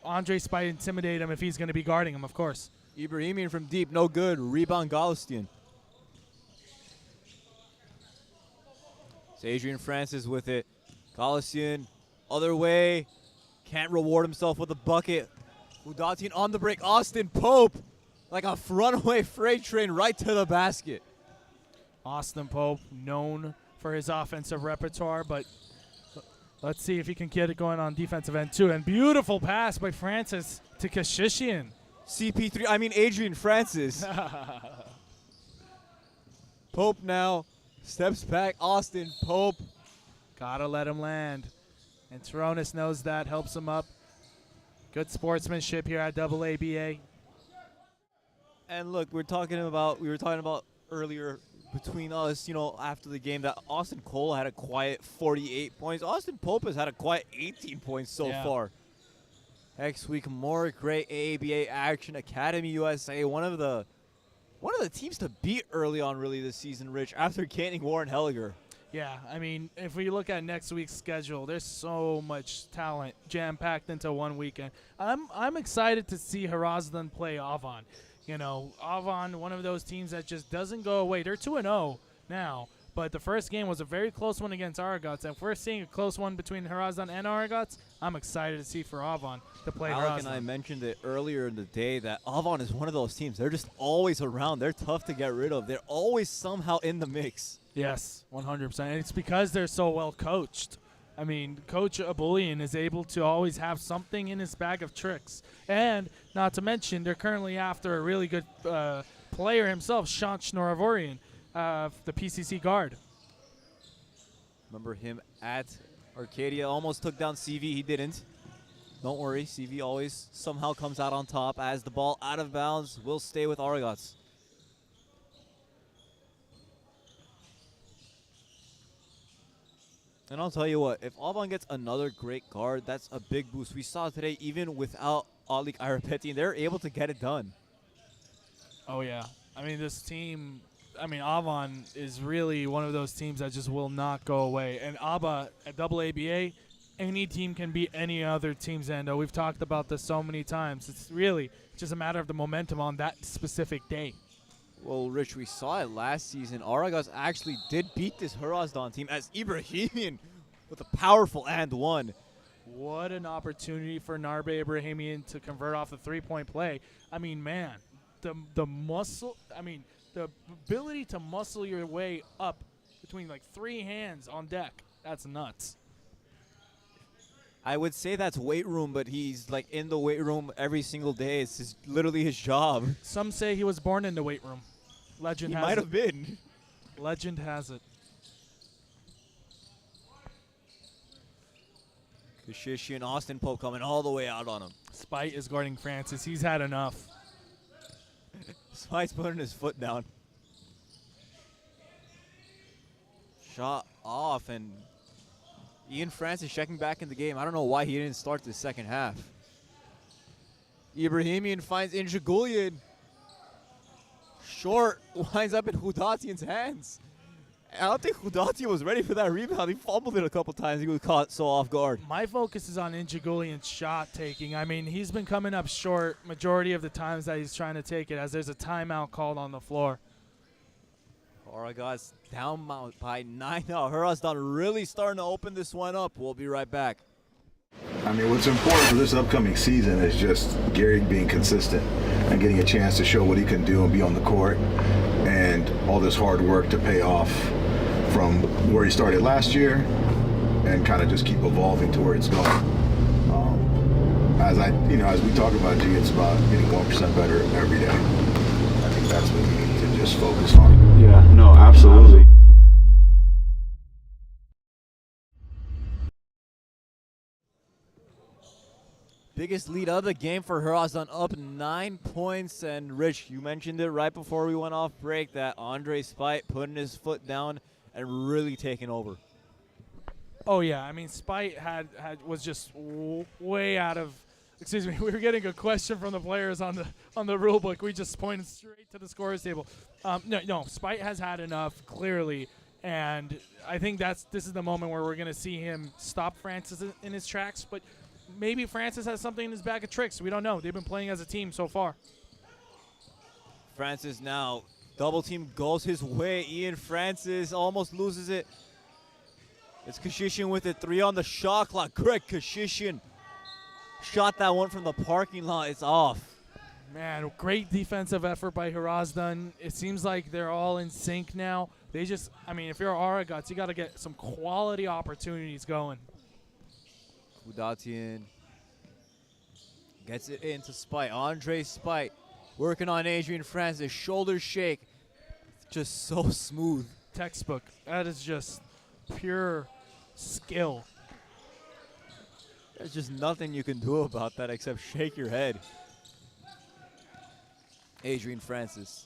Andre Spite intimidate him if he's going to be guarding him, of course. Ibrahimian from deep, no good. Rebound Galistian. It's Adrian Francis with it. Galistian, other way. Can't reward himself with a bucket. Udatian on the break. Austin Pope, like a runaway freight train right to the basket. Austin Pope, known for his offensive repertoire, but let's see if he can get it going on defensive end too. And beautiful pass by Francis to Kashishian. Adrian Francis. Pope now steps back. Austin Pope. Gotta let him land. And Toronis knows that, helps him up. Good sportsmanship here at AABA. And look, we were talking about earlier between us, after the game, that Austin Cole had a quiet 48 points. Austin Pope has had a quiet 18 points so far. Next week, more great AABA action. Academy USA, one of the teams to beat early on really this season, Rich, after Canning Warren Helliger. Yeah, if we look at next week's schedule, there's so much talent jam-packed into one weekend. I'm excited to see Hrazdan play Avon. Avon, one of those teams that just doesn't go away. They're 2-0 now, but the first game was a very close one against Aragats. And if we're seeing a close one between Hrazdan and Aragats, I'm excited to see for Avon to play Alec Hrazdan. and I mentioned it earlier in the day that Avon is one of those teams. They're just always around. They're tough to get rid of. They're always somehow in the mix. Yes, 100%. And it's because they're so well coached. Coach Abulian is able to always have something in his bag of tricks. And not to mention, they're currently after a really good player himself, Shant Shnoravorian, the PCC guard. Remember him at Arcadia. Almost took down CV. He didn't. Don't worry. CV always somehow comes out on top as the ball out of bounds will stay with Aragats. And I'll tell you what, if Alban gets another great guard, that's a big boost. We saw today, even without Alik Irapetian, they're able to get it done. Oh, yeah. I mean, this team, Avon is really one of those teams that just will not go away. And AABA at AABA, any team can beat any other team, Zando. We've talked about this so many times. It's really just a matter of the momentum on that specific day. Well, Rich, we saw it last season. Aragats actually did beat this Hrazdan team as Ibrahimian with a powerful and one. What an opportunity for Narbe Ibrahimian to convert off the three-point play. I mean, man, the ability to muscle your way up between like three hands on deck, that's nuts. I would say that's weight room, but he's like in the weight room every single day. It's literally his job. Some say he was born in the weight room. Legend He has it. might have been. Legend has it. Kashishi and Austin Pope coming all the way out on him. Spite is guarding Francis. He's had enough. Spite's putting his foot down. Shot off, and Ian Francis checking back in the game. I don't know why he didn't start the second half. Ibrahimian finds Injagulian. Short winds up in Hudatian's hands. I don't think Hudatian was ready for that rebound. He fumbled it a couple times. He was caught so off guard. My focus is on Injagulian's shot taking. I mean, he's been coming up short majority of the times that he's trying to take it, as there's a timeout called on the floor. Aragats down by 9 now. Hrazdan really starting to open this one up. We'll be right back. I mean, what's important for this upcoming season is just Gary being consistent and getting a chance to show what he can do and be on the court, and all this hard work to pay off from where he started last year and kind of just keep evolving to where it's going. As we talk about, G, it's about getting 1% better every day. I think that's what we need to just focus on. Yeah, no, absolutely. Biggest lead of the game for Hrazdan, up 9 points. And Rich, you mentioned it right before we went off break that Andre Spite putting his foot down and really taking over. Oh yeah, I mean, Spite was just way out of. Excuse me, we were getting a question from the players on the rule book. We just pointed straight to the scorer's table. No, Spite has had enough clearly, and I think this is the moment where we're gonna see him stop Francis in his tracks. But maybe Francis has something in his bag of tricks. We don't know. They've been playing as a team so far. Francis now, double team goes his way. Ian Francis almost loses it. It's Kashishian with it. 3 on the shot clock. Greg Kashishian shot that one from the parking lot. It's off. Man, great defensive effort by Hrazdan. It seems like they're all in sync now. If you're Aragats, you got to get some quality opportunities going. Hudatian gets it into Spite. Andre Spite working on Adrian Francis. Shoulder shake. Just so smooth. Textbook. That is just pure skill. There's just nothing you can do about that except shake your head. Adrian Francis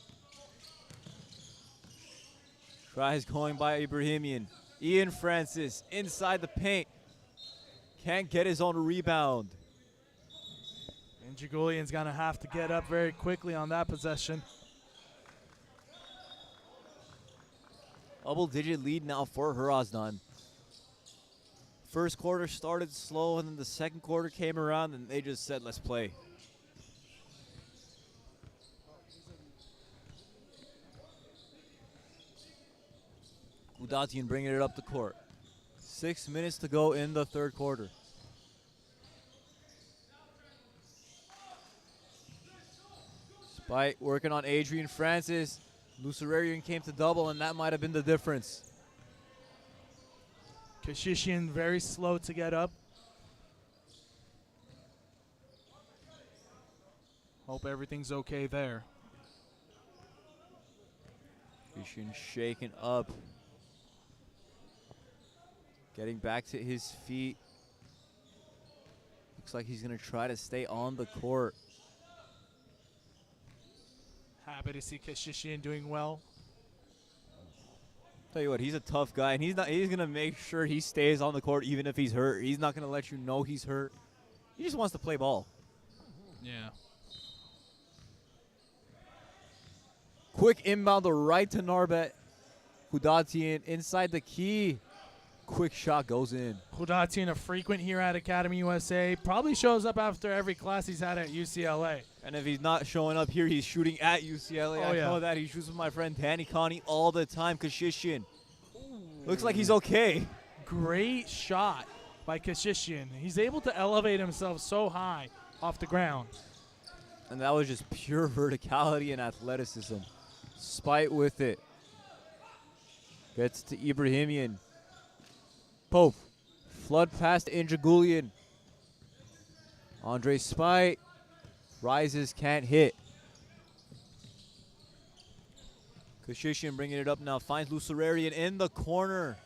tries going by Ibrahimian. Ian Francis inside the paint. Can't get his own rebound. And Jagulian's going to have to get up very quickly on that possession. Double-digit lead now for Hrazdan. First quarter started slow, and then the second quarter came around, and they just said, let's play. Hudatian bringing it up the court. 6 minutes to go in the third quarter. Spite working on Adrian Francis. Lucerian came to double, and that might have been the difference. Kashishian very slow to get up. Hope everything's okay there. Kashishian shaken up. Getting back to his feet. Looks like he's going to try to stay on the court. Happy to see Kashishian doing well. Tell you what, he's a tough guy, and he's gonna make sure he stays on the court even if he's hurt. He's not gonna let you know he's hurt. He just wants to play ball. Yeah. Quick inbound, the right to Narbet. Hrazdan inside the key. Quick shot goes in. Hrazdan, a frequent here at Academy USA, probably shows up after every class he's had at UCLA. And if he's not showing up here, he's shooting at UCLA. Oh, I yeah. know that. He shoots with my friend Danny Connie all the time. Kashishian. Looks like he's okay. Great shot by Kashishian. He's able to elevate himself so high off the ground. And that was just pure verticality and athleticism. Spite with it. Gets to Ibrahimian. Pope. Flood past Indragulian. Andre Spite. Rises, can't hit. Kashishian bringing it up now. Finds Lucerian in the corner.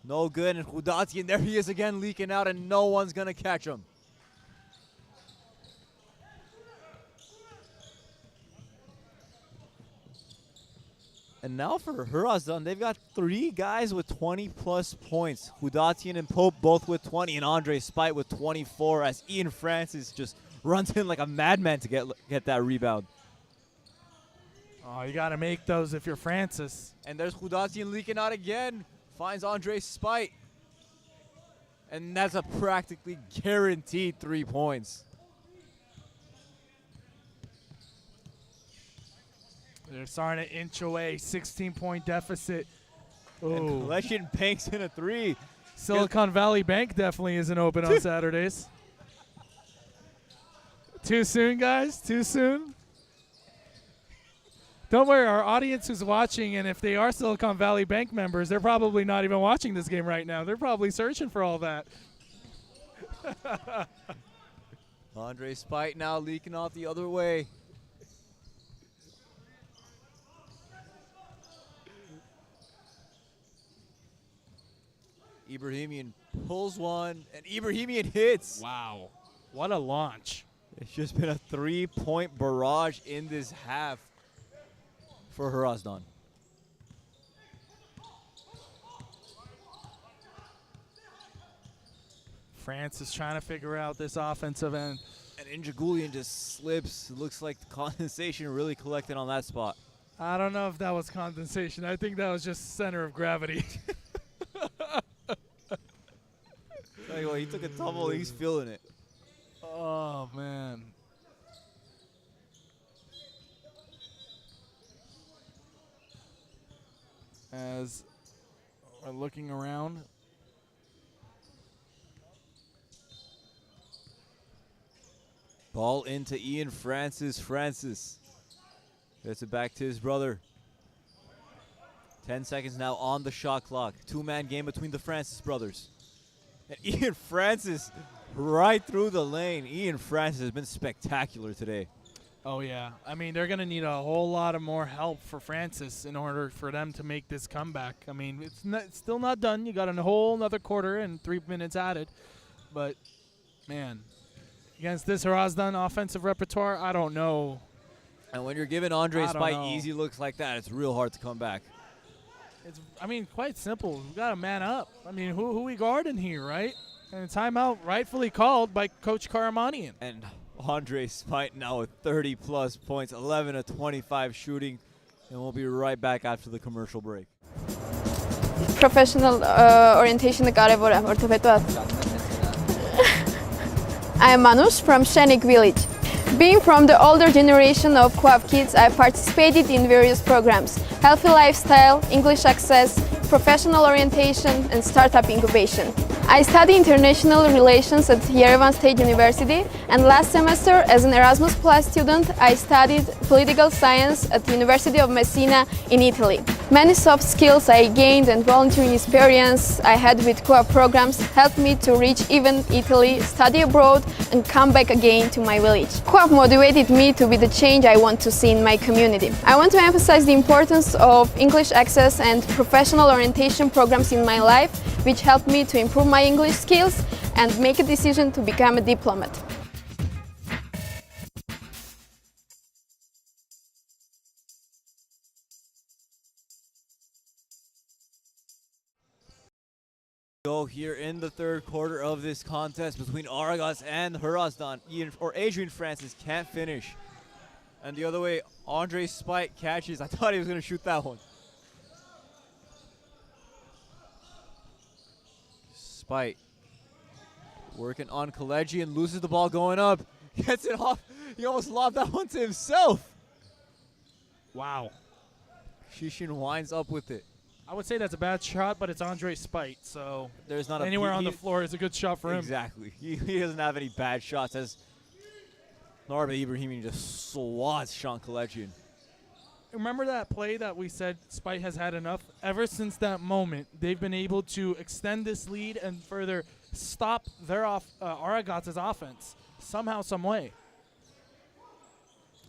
No good. And Hrazdan, there he is again, leaking out, and no one's going to catch him. And now for Hrazdan, they've got 3 guys with 20-plus points. Hrazdan and Pope both with 20, and Andre Spite with 24, as Ian Francis just runs in like a madman to get that rebound. Oh, you got to make those if you're Francis. And there's Hrazdan leaking out again. Finds Andre Spite. And that's a practically guaranteed 3 points. They're starting to inch away. 16-point deficit. And Ooh. Collection banks in a 3. Silicon Valley Bank definitely isn't open on Saturdays. Too soon, guys? Too soon? Don't worry, our audience is watching, and if they are Silicon Valley Bank members, they're probably not even watching this game right now. They're probably searching for all that. Andre Spite now leaking out the other way. Ibrahimian pulls one, and Ibrahimian hits. Wow. What a launch. It's just been a 3-point barrage in this half for Hrazdan. France is trying to figure out this offensive end. And Indragulian just slips. It looks like the condensation really collected on that spot. I don't know if that was condensation. I think that was just center of gravity. Tell you what, he took a tumble. He's feeling it. Oh, man. As we're looking around. Ball into Ian Francis. Francis gets it back to his brother. 10 seconds now on the shot clock. 2-man game between the Francis brothers. And Ian Francis right through the lane. Ian Francis has been spectacular today. Oh, yeah. I mean, they're going to need a whole lot of more help for Francis in order for them to make this comeback. I mean, it's still not done. You got a whole another quarter and 3 minutes added. But, man, against this Hrazdan offensive repertoire, I don't know. And when you're giving Andre I don't Spite know. easy looks like that, it's real hard to come back. It's, I mean, quite simple. We got to man up. I mean, who we guarding here, right? And a timeout rightfully called by Coach Karamanian. And Andre Spite now with 30-plus points, 11 of 25 shooting. And we'll be right back after the commercial break. Professional orientation-ը կարևոր է, որովհետեւ I am Manush from Shenik Village. Being from the older generation of Quav kids, I participated in various programs: healthy lifestyle, English access, professional orientation, and startup incubation. I study international relations at Yerevan State University, and last semester, as an Erasmus Plus student, I studied political science at the University of Messina in Italy. Many soft skills I gained and volunteering experience I had with Quav programs helped me to reach even Italy, study abroad, and come back again to my village. Quav motivated me to be the change I want to see in my community. I want to emphasize the importance of English access and professional orientation programs in my life, which helped me to improve my English skills and make a decision to become a diplomat. go here in the third quarter of this contest between Aragats and Hrazdan. Adrian Francis can't finish. And the other way, Andre Spite catches. I thought he was going to shoot that one. Spite working on Kalejian, loses the ball going up. Gets it off. He almost lobbed that one to himself. Wow. Shishin winds up with it. I would say that's a bad shot, but it's Andre Spite, so There's not anywhere on the floor is a good shot for him. Exactly. He doesn't have any bad shots as Narba Ibrahimi just swats Sean Kalejian. Remember that play that we said Spite has had enough? Ever since that moment, they've been able to extend this lead and further stop their Aragats' offense somehow, some way.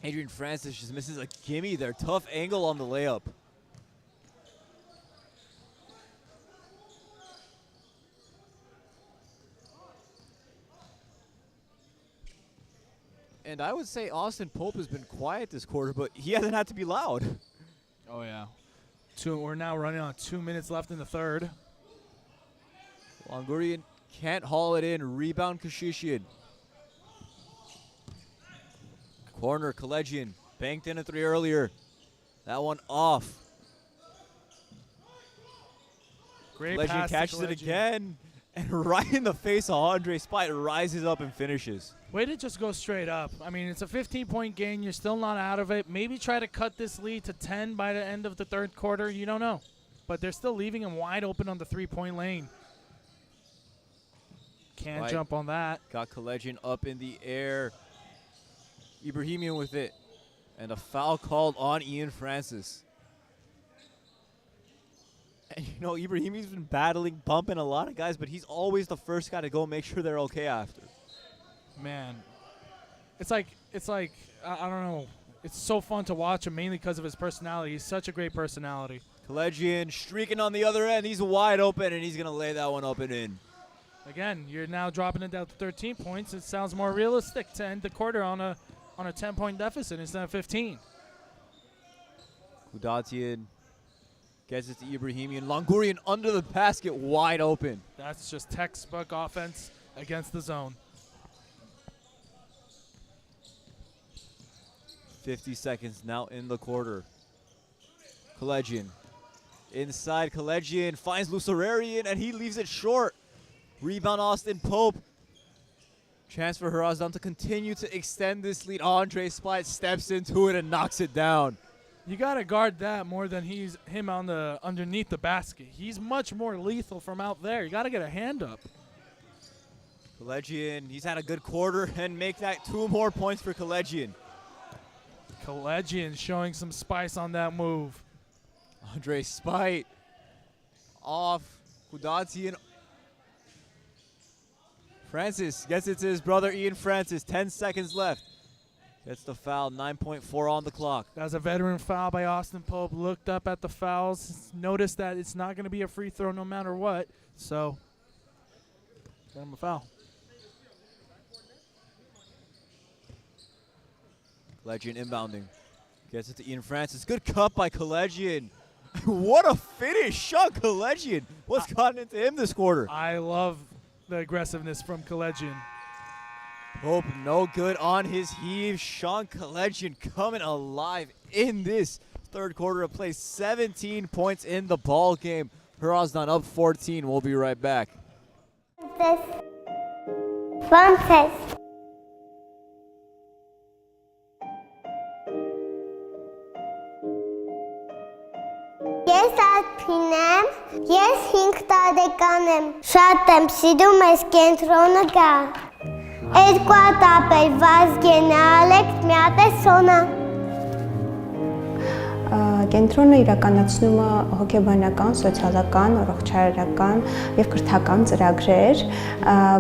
Adrian Francis just misses a gimme there. Tough angle on the layup. And I would say Austin Pope has been quiet this quarter, but he hasn't had to be loud. Oh, yeah. We're now running on 2 minutes left in the third. Longurian can't haul it in. Rebound Kashishian. Corner, Kalejian. Banked in a three earlier. That one off. Great Kalejian pass to catches it Kalejian. again. And right in the face of Andre Spite, rises up and finishes. Way to just go straight up. I mean, it's a 15-point gain. You're still not out of it. Maybe try to cut this lead to 10 by the end of the third quarter. You don't know. But they're still leaving him wide open on the three-point lane. Can't Right. jump on that. Got Kalejian up in the air. Ibrahimian with it. And a foul called on Ian Francis. And you know, Ibrahimi's been battling, bumping a lot of guys, but he's always the first guy to go make sure they're okay after. Man, it's like I don't know. It's so fun to watch him, mainly because of his personality. He's such a great personality. Kalejian streaking on the other end. He's wide open, and he's going to lay that one up and in. Again, you're now dropping it down to 13 points. It sounds more realistic to end the quarter on a 10-point deficit instead of 15. Kudatian gets it to Ibrahimian. Longurian under the basket, wide open. That's just textbook offense against the zone. 50 seconds now in the quarter. Kalejian. Inside, Kalejian finds Lucerarian, and he leaves it short. Rebound, Austin Pope. Chance for Hrazdan to continue to extend this lead. Andre Spite steps into it and knocks it down. You got to guard that more than him on the underneath the basket. He's much more lethal from out there. You got to get a hand up. Kalejian, he's had a good quarter, and make that 2 more points for Kalejian. Kalejian showing some spice on that move. Andre Spite off. Kudatian. Francis gets it to his brother Ian Francis. 10 seconds left. Gets the foul. 9.4 on the clock. That's a veteran foul by Austin Pope. Looked up at the fouls. Noticed that it's not going to be a free throw no matter what. So, got him a foul. Kalejian inbounding. Gets it to Ian Francis. Good cut by Kalejian. What a finish. Sean Kalejian. What's gotten into him this quarter? I love the aggressiveness from Kalejian. Pope no good on his heave. Sean Kalejian coming alive in this third quarter of play. 17 points in the ball game. Hrazdan up 14. We'll be right back. Francis. Ես Աթին եմ, ես 5 տարեկան եմ, շատ եմ սիրում ես կենտրոնը գա, 2 հատ ապել Վազգեն Ալեքս, մի հատ է Սոնա։ Կենտրոնը իրականացնում է հոգեբանական, սոցիալական, առողջարարական եւ կրթական ծրագրեր,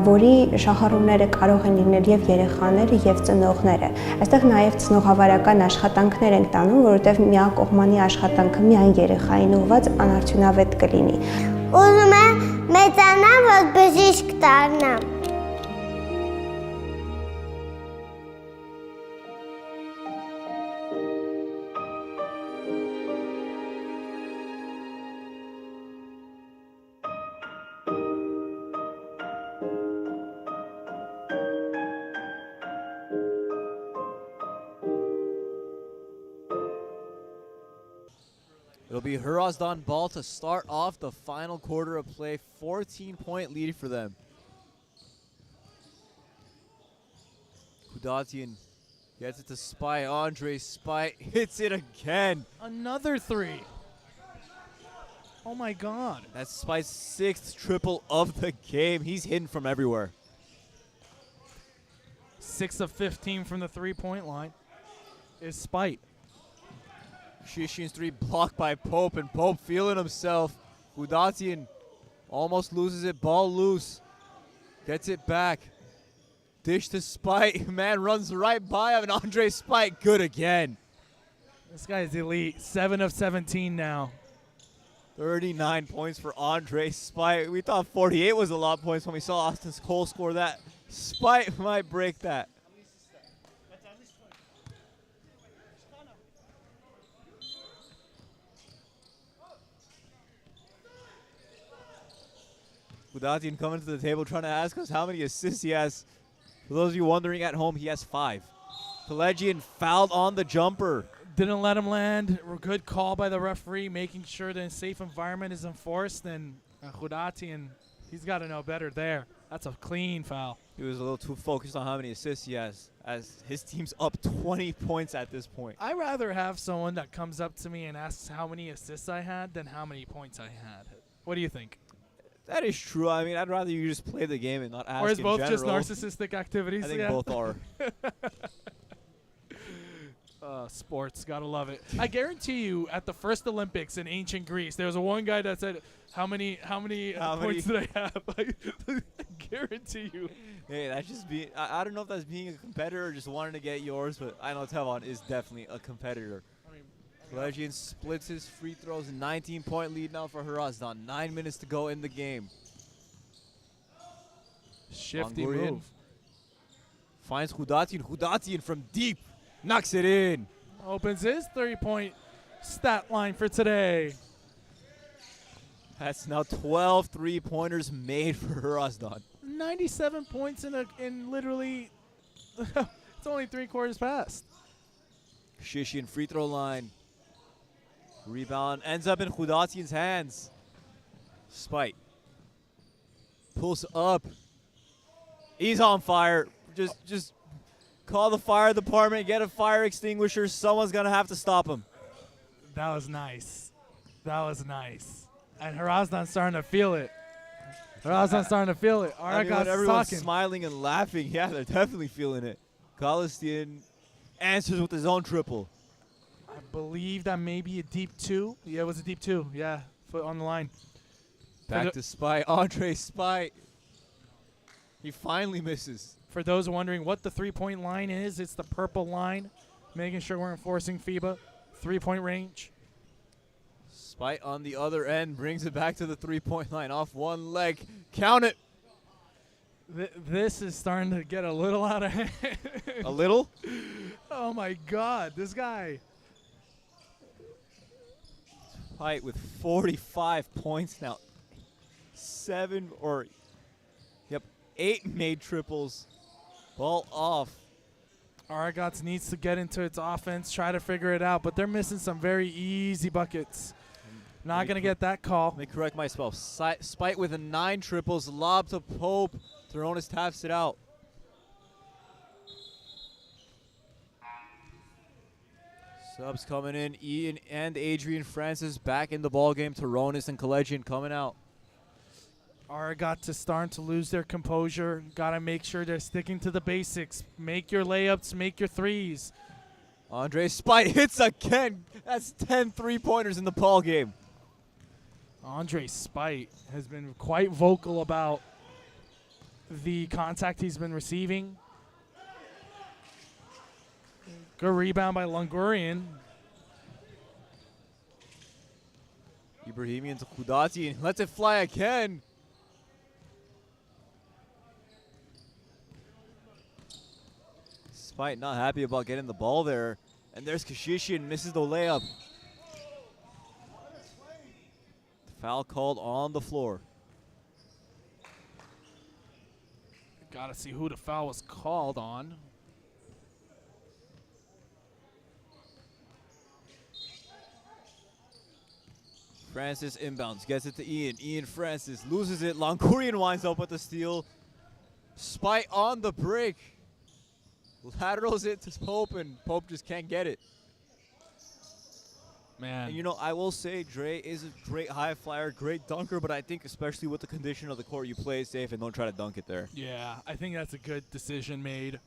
որի շահառուները կարող են լինել եւ երեխաները եւ ծնողները։ Այստեղ նաեւ ծնողավարական աշխատանքներ ենք տանում, որովհետեւ միակողմանի աշխատանքը միայն երեխային ուղղված անարդյունավետ կլինի։ Ուզում եմ մեծանամ, որ բժիշկ դառնամ։ It'll be Hrazdan ball to start off the final quarter of play. 14-point lead for them. Kudatian gets it to Spite. Andre Spite hits it again. Another three. Oh my God. That's Spite's 6th triple of the game. He's hitting from everywhere. 6 of 15 from the three-point line is Spite. Shishin's three blocked by Pope, and Pope feeling himself. Kudatian almost loses it. Ball loose. Gets it back. Dish to Spite. Man runs right by him, and Andre Spite good again. This guy is elite. 7 of 17 now. 39 points for Andre Spite. We thought 48 was a lot of points when we saw Austin Cole score that. Spite might break that. Kudatian coming to the table trying to ask us how many assists he has. For those of you wondering at home, he has 5. Pelagian fouled on the jumper. Didn't let him land. Good call by the referee, making sure that a safe environment is enforced. And Kudatian, he's got to know better there. That's a clean foul. He was a little too focused on how many assists he has, as his team's up 20 points at this point. I'd rather have someone that comes up to me and asks how many assists I had than how many points I had. What do you think? That is true. I mean, I'd rather you just play the game and not ask Or is in both general. just narcissistic activities? I think both are. Sports, gotta love it. I guarantee you, at the first Olympics in ancient Greece, there was one guy that said, "How many points did I have?" I guarantee you. Hey, that's just being. I don't know if that's being a competitor or just wanting to get yours, but I know Tevon is definitely a competitor. Pelagian splits his free throws. 19-point lead now for Hrazdan. 9 minutes to go in the game. Shifty Longorian move. finds Kudatian. Kudatian from deep knocks it in. Opens his 3-point stat line for today. That's now 12 three-pointers made for Hrazdan. 97 points in literally, it's only 3 quarters past. Shishian free throw line. Rebound ends up in Kudatian's hands. Spite pulls up. He's on fire. Just call the fire department. Get a fire extinguisher. Someone's gonna have to stop him. That was nice. That was nice. And Hrazdan's starting to feel it. Hrazdan's starting to feel it. I mean, when Aragats everyone's talking. smiling and laughing, yeah, they're definitely feeling it. Kalistian answers with his own triple. I believe that may be a deep 2. Yeah, it was a deep 2. Yeah, foot on the line. Back to Spite. Andre Spite. He finally misses. For those wondering what the 3-point line is, it's the purple line, making sure we're enforcing FIBA. 3-point range. Spite on the other end brings it back to the 3-point line off one leg. Count it. This is starting to get a little out of hand. A little? Oh my God, this guy. Spite with 45 points now. 8 made triples. Ball off. Aragats needs to get into its offense, try to figure it out, but they're missing some very easy buckets. Not going to get that call. Let me correct myself. Spite with 9 triples. Lob to Pope. Toronis taps it out. Subs coming in. Ian and Adrian Francis back in the ballgame. Toronis and Collegian coming out. Aragats is starting to lose their composure. Got to make sure they're sticking to the basics. Make your layups, make your threes. Andre Spite hits again. That's 10 3-pointers in the ball game. Andre Spite has been quite vocal about the contact he's been receiving. Good rebound by Longorian. Ibrahimian to Kudatian. Lets it fly again. Spite not happy about getting the ball there. And there's Kashishian, misses the layup. Foul called on the floor. Got to see who the foul was called on. Francis inbounds, gets it to Ian. Ian Francis loses it. Langurian winds up with the steal. Spite on the break. Laterals it to Pope, and Pope just can't get it. Man. And I will say Dre is a great high flyer, great dunker, but I think especially with the condition of the court, you play it safe and don't try to dunk it there. Yeah, I think that's a good decision made.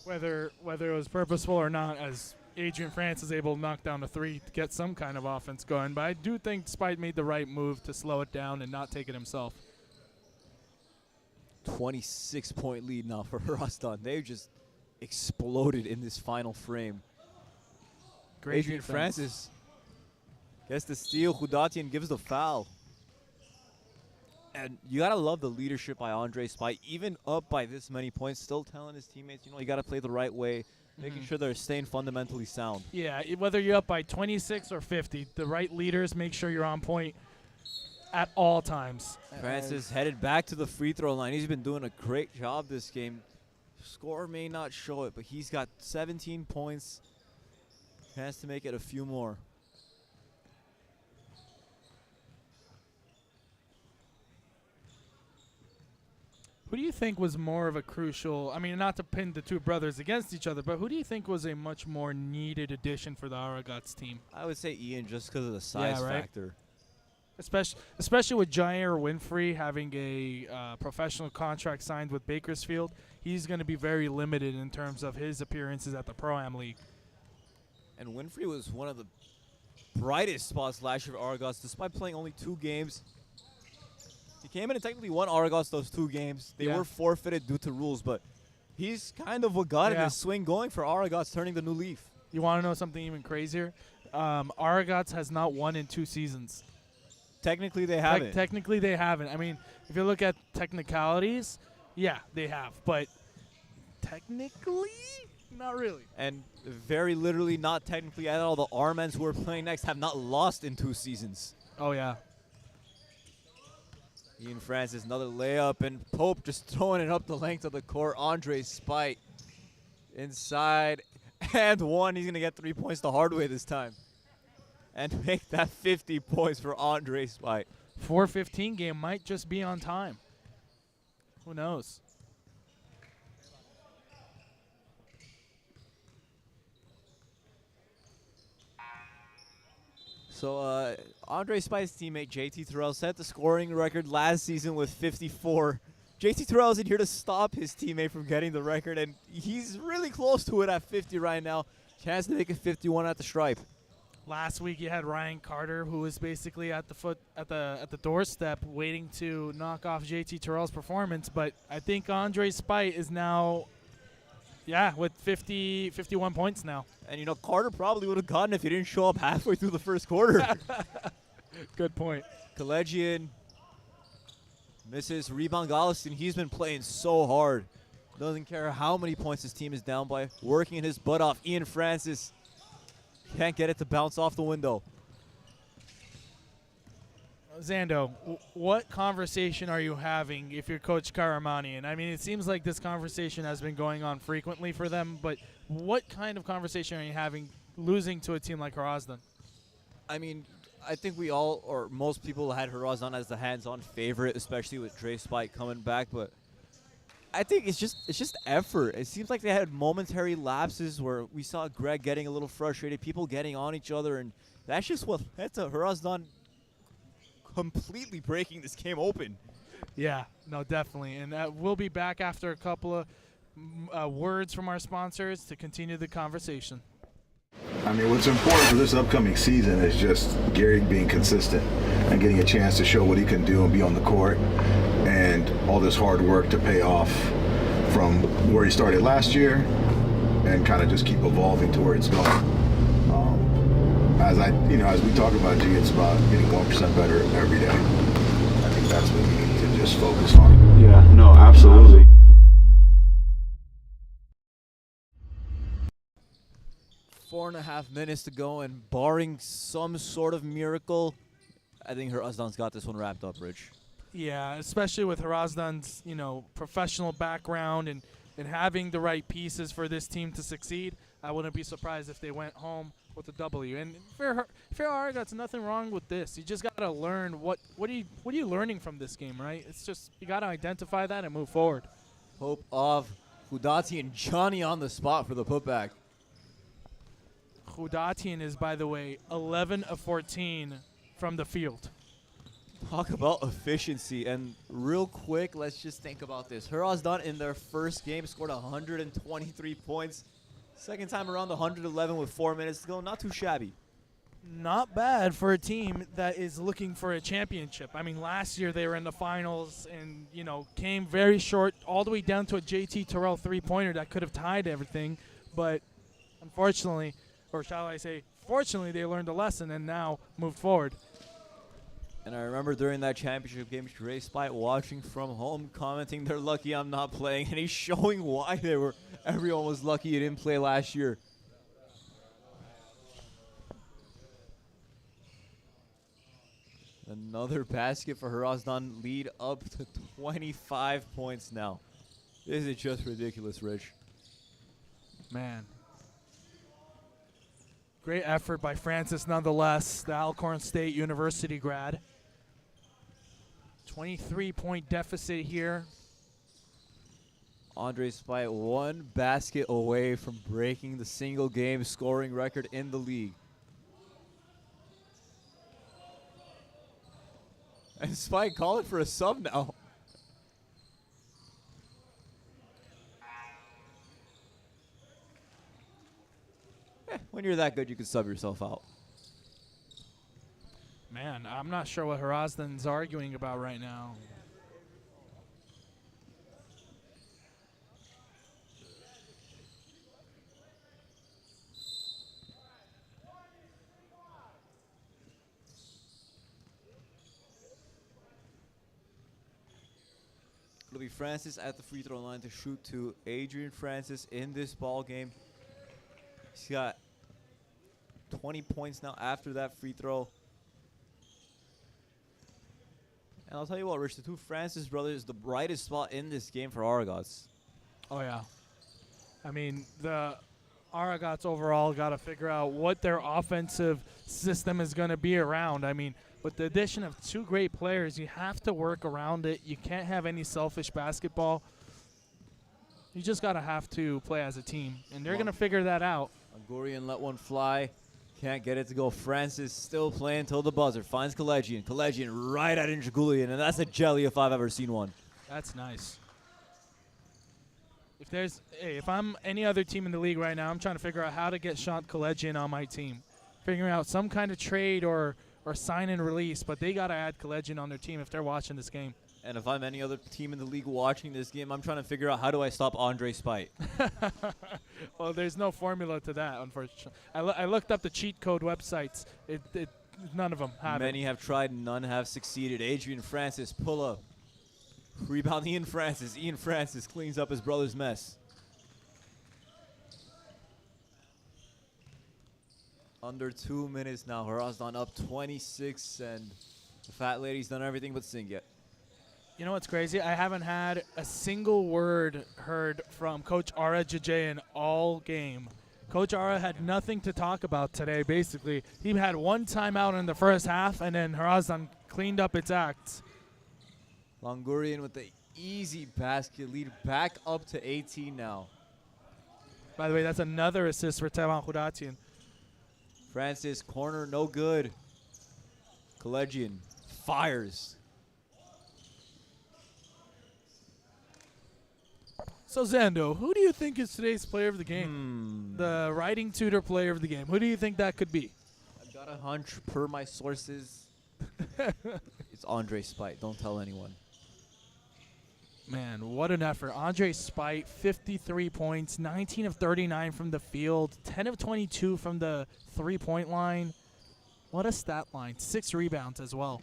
Whether it was purposeful or not, as Adrian France is able to knock down a three to get some kind of offense going. But I do think Spite made the right move to slow it down and not take it himself. 26-point lead now for Hrazdan. They've just exploded in this final frame. Great Adrian defense. Francis gets the steal. Hudatian gives the foul. And you got to love the leadership by Andre Spite. Even up by this many points, still telling his teammates, you got to play the right way, making sure they're staying fundamentally sound. Yeah, whether you're up by 26 or 50, the right leaders make sure you're on point at all times. Francis headed back to the free throw line. He's been doing a great job this game. Score may not show it, but he's got 17 points. Has to make it a few more. Who do you think was more of a crucial, I mean, not to pin the two brothers against each other, but who do you think was a much more needed addition for the Aragats team? I would say Ian just because of the size factor. Especially with Jair Winfrey having a professional contract signed with Bakersfield, he's going to be very limited in terms of his appearances at the Pro-Am League. And Winfrey was one of the brightest spots last year for Aragats, despite playing only 2 games. He came in and technically won Aragats those 2 games. They were forfeited due to rules, but he's kind of what got his swing going for Aragats, turning the new leaf. You want to know something even crazier? Aragats has not won in 2 seasons. Technically, they haven't. Technically, they haven't. I mean, if you look at technicalities, yeah, they have. But technically, not really. And very literally, not technically at all. The Armenians who are playing next have not lost in 2 seasons. Oh, yeah. Ian Francis, another layup, and Pope just throwing it up the length of the court. Andre Spite inside, and one. He's going to get 3 points the hard way this time. And make that 50 points for Andre Spite. 4:15 game might just be on time. Who knows? So Andre Spite's teammate JT Terrell set the scoring record last season with 54. JT Terrell isn't here to stop his teammate from getting the record, and he's really close to it at 50 right now. Chance to make it 51 at the stripe. Last week you had Ryan Carter, who was basically at the doorstep waiting to knock off JT Terrell's performance, but I think Andre Spite is now with 51 points now. And Carter probably would have gotten if he didn't show up halfway through the first quarter. Good point. Collegian misses rebound. Galveston, he's been playing so hard. Doesn't care how many points his team is down by. Working his butt off. Ian Francis can't get it to bounce off the window. Zando, what conversation are you having if you're Coach Karamanian? I mean, it seems like this conversation has been going on frequently for them, but what kind of conversation are you having losing to a team like Hrazdan? I mean, I think we all, or most people, had Hrazdan as the hands-on favorite, especially with Dre Spite coming back, but I think it's just effort. It seems like they had momentary lapses where we saw Greg getting a little frustrated, people getting on each other, and that's just what led to Hrazdan completely breaking this game open. Yeah, no, definitely. And we'll be back after a couple of words from our sponsors to continue the conversation. I mean, what's important for this upcoming season is just Gary being consistent and getting a chance to show what he can do and be on the court, and all this hard work to pay off from where he started last year and kind of just keep evolving to where it's going. As we talk about, G, it's about getting 1% better every day. I think that's what we need to just focus on. Yeah, no, absolutely. Four and a half minutes to go, and barring some sort of miracle, I think Hrazdan's got this one wrapped up, Rich. Yeah, especially with Hrazdan's, professional background and having the right pieces for this team to succeed. I wouldn't be surprised if they went home with a W. And for Aragats, nothing wrong with this. You just got to learn what are you learning from this game, right? It's just you got to identify that and move forward. Hope of Hudati and Johnny on the spot for the putback. Hudatian is, by the way, 11 of 14 from the field. Talk about efficiency. And real quick, let's just think about this. Hrazdan in their first game scored 123 points. Second time around, 111 with 4 minutes to go. Not too shabby. Not bad for a team that is looking for a championship. I mean, last year they were in the finals and, you know, came very short all the way down to a JT Terrell three-pointer that could have tied everything. But unfortunately, or shall I say, fortunately, they learned a lesson and now moved forward. And I remember during that championship game, Shrey Spite watching from home, commenting, "They're lucky I'm not playing," and he's showing why everyone was lucky he didn't play last year. Another basket for Hrazdan, lead up to 25 points now. This is just ridiculous, Rich. Man. Great effort by Francis nonetheless, the Alcorn State University grad. 23-point deficit here. Andre Spite 1 basket away from breaking the single game scoring record in the league. And Spite calling for a sub now. When you're that good, you can sub yourself out. Man, I'm not sure what Hrazdan's arguing about right now. It'll be Francis at the free throw line to shoot to Adrian Francis in this ball game. He's got 20 points now after that free throw. And I'll tell you what, Rich, the two Francis brothers is the brightest spot in this game for Aragats. Oh, yeah. I mean, the Aragats overall got to figure out what their offensive system is going to be around. I mean, with the addition of two great players, you have to work around it. You can't have any selfish basketball. You just got to have to play as a team, and they're going to figure that out. Angurian let one fly. Can't get it to go. Francis still playing till the buzzer. Finds Kalegian. Kalegian right at Injagulian, and that's a jelly if I've ever seen one. That's nice. If I'm any other team in the league right now, I'm trying to figure out how to get Sean Kalegian on my team. Figuring out some kind of trade or sign and release, but they got to add Kalegian on their team if they're watching this game. And if I'm any other team in the league watching this game, I'm trying to figure out how do I stop Andre Spite. Well, there's no formula to that, unfortunately. I looked up the cheat code websites. None of them have Many have tried, none have succeeded. Adrian Francis, pull up. Rebound Ian Francis. Ian Francis cleans up his brother's mess. Under 2 minutes now. Hrazdan up 26, and the fat lady's done everything but sing yet. You know what's crazy? I haven't had a single word heard from Coach Ara Jajayan all game. Coach Ara had nothing to talk about today, basically. He had one timeout in the first half, and then Hrazdan cleaned up its act. Langurian with the easy basket, lead back up to 18 now. By the way, that's another assist for Tevan Hudatian. Francis, corner, no good. Kalegian fires. So, Zando, who do you think is today's player of the game? The writing tutor player of the game. Who do you think that could be? I've got a hunch per my sources. It's Andre Spite. Don't tell anyone. Man, what an effort. Andre Spite, 53 points, 19 of 39 from the field, 10 of 22 from the three-point line. What a stat line. 6 rebounds as well.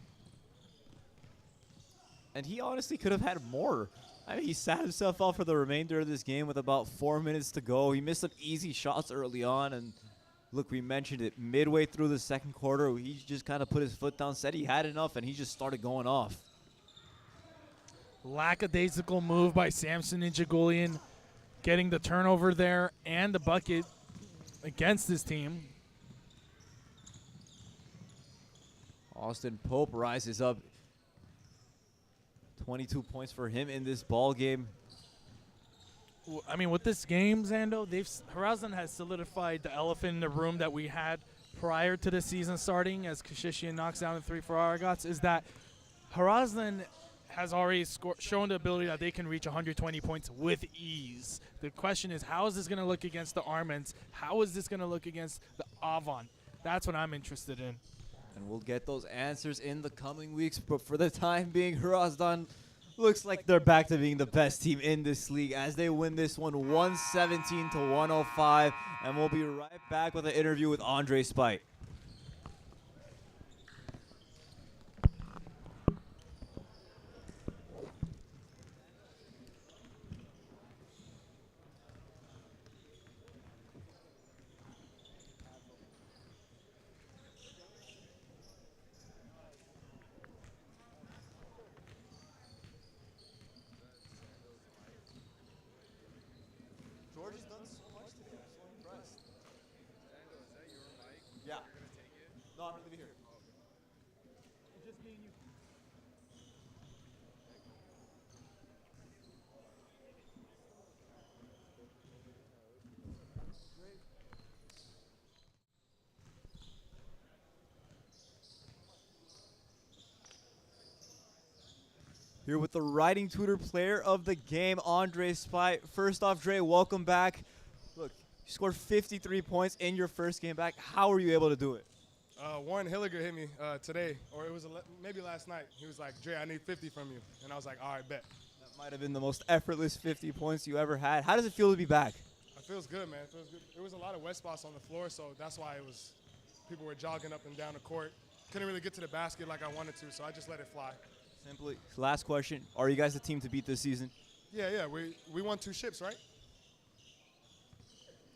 And he honestly could have had more. I mean, he sat himself out for the remainder of this game with about 4 minutes to go. He missed some easy shots early on, and look, we mentioned it. Midway through the second quarter, he just kind of put his foot down, said he had enough, and he just started going off. Lackadaisical move by Samson Injagulian, getting the turnover there and the bucket against his team. Austin Pope rises up. 22 points for him in this ball game. I mean, with this game, Zando, Hrazdan has solidified the elephant in the room that we had prior to the season starting as Kashishian knocks down the 3 for Aragats, is that Hrazdan has already shown the ability that they can reach 120 points with ease. The question is, how is this going to look against the Armenians? How is this going to look against the Avant? That's what I'm interested in. And we'll get those answers in the coming weeks. But for the time being, Hrazdan looks like they're back to being the best team in this league as they win this one 117 to 105. And we'll be right back with an interview with Andre Spite. George has done so much today. I'm so impressed. Dando, is that your mic? Yeah. You're gonna take it? No, I'm going to be here. It's just me and you. Here with the writing tutor player of the game, Andre Spite. First off, Dre, welcome back. Look, you scored 53 points in your first game back. How were you able to do it? Warren Hilliger hit me today, or it was maybe last night. He was like, Dre, I need 50 from you. And I was like, all right, bet. That might have been the most effortless 50 points you ever had. How does it feel to be back? It feels good, man. It feels good. There was a lot of wet spots on the floor, so that's why people were jogging up and down the court. Couldn't really get to the basket like I wanted to, so I just let it fly. Simply, last question. Are you guys the team to beat this season? Yeah, we won 2 ships, right?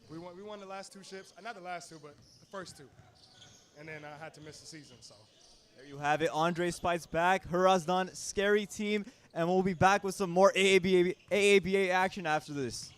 We won the last 2 ships. Not the last 2, but the first 2. And then I had to miss the season, so. There you have it. Andre Spite's back. Hrazdan, scary team. And we'll be back with some more AABA action after this.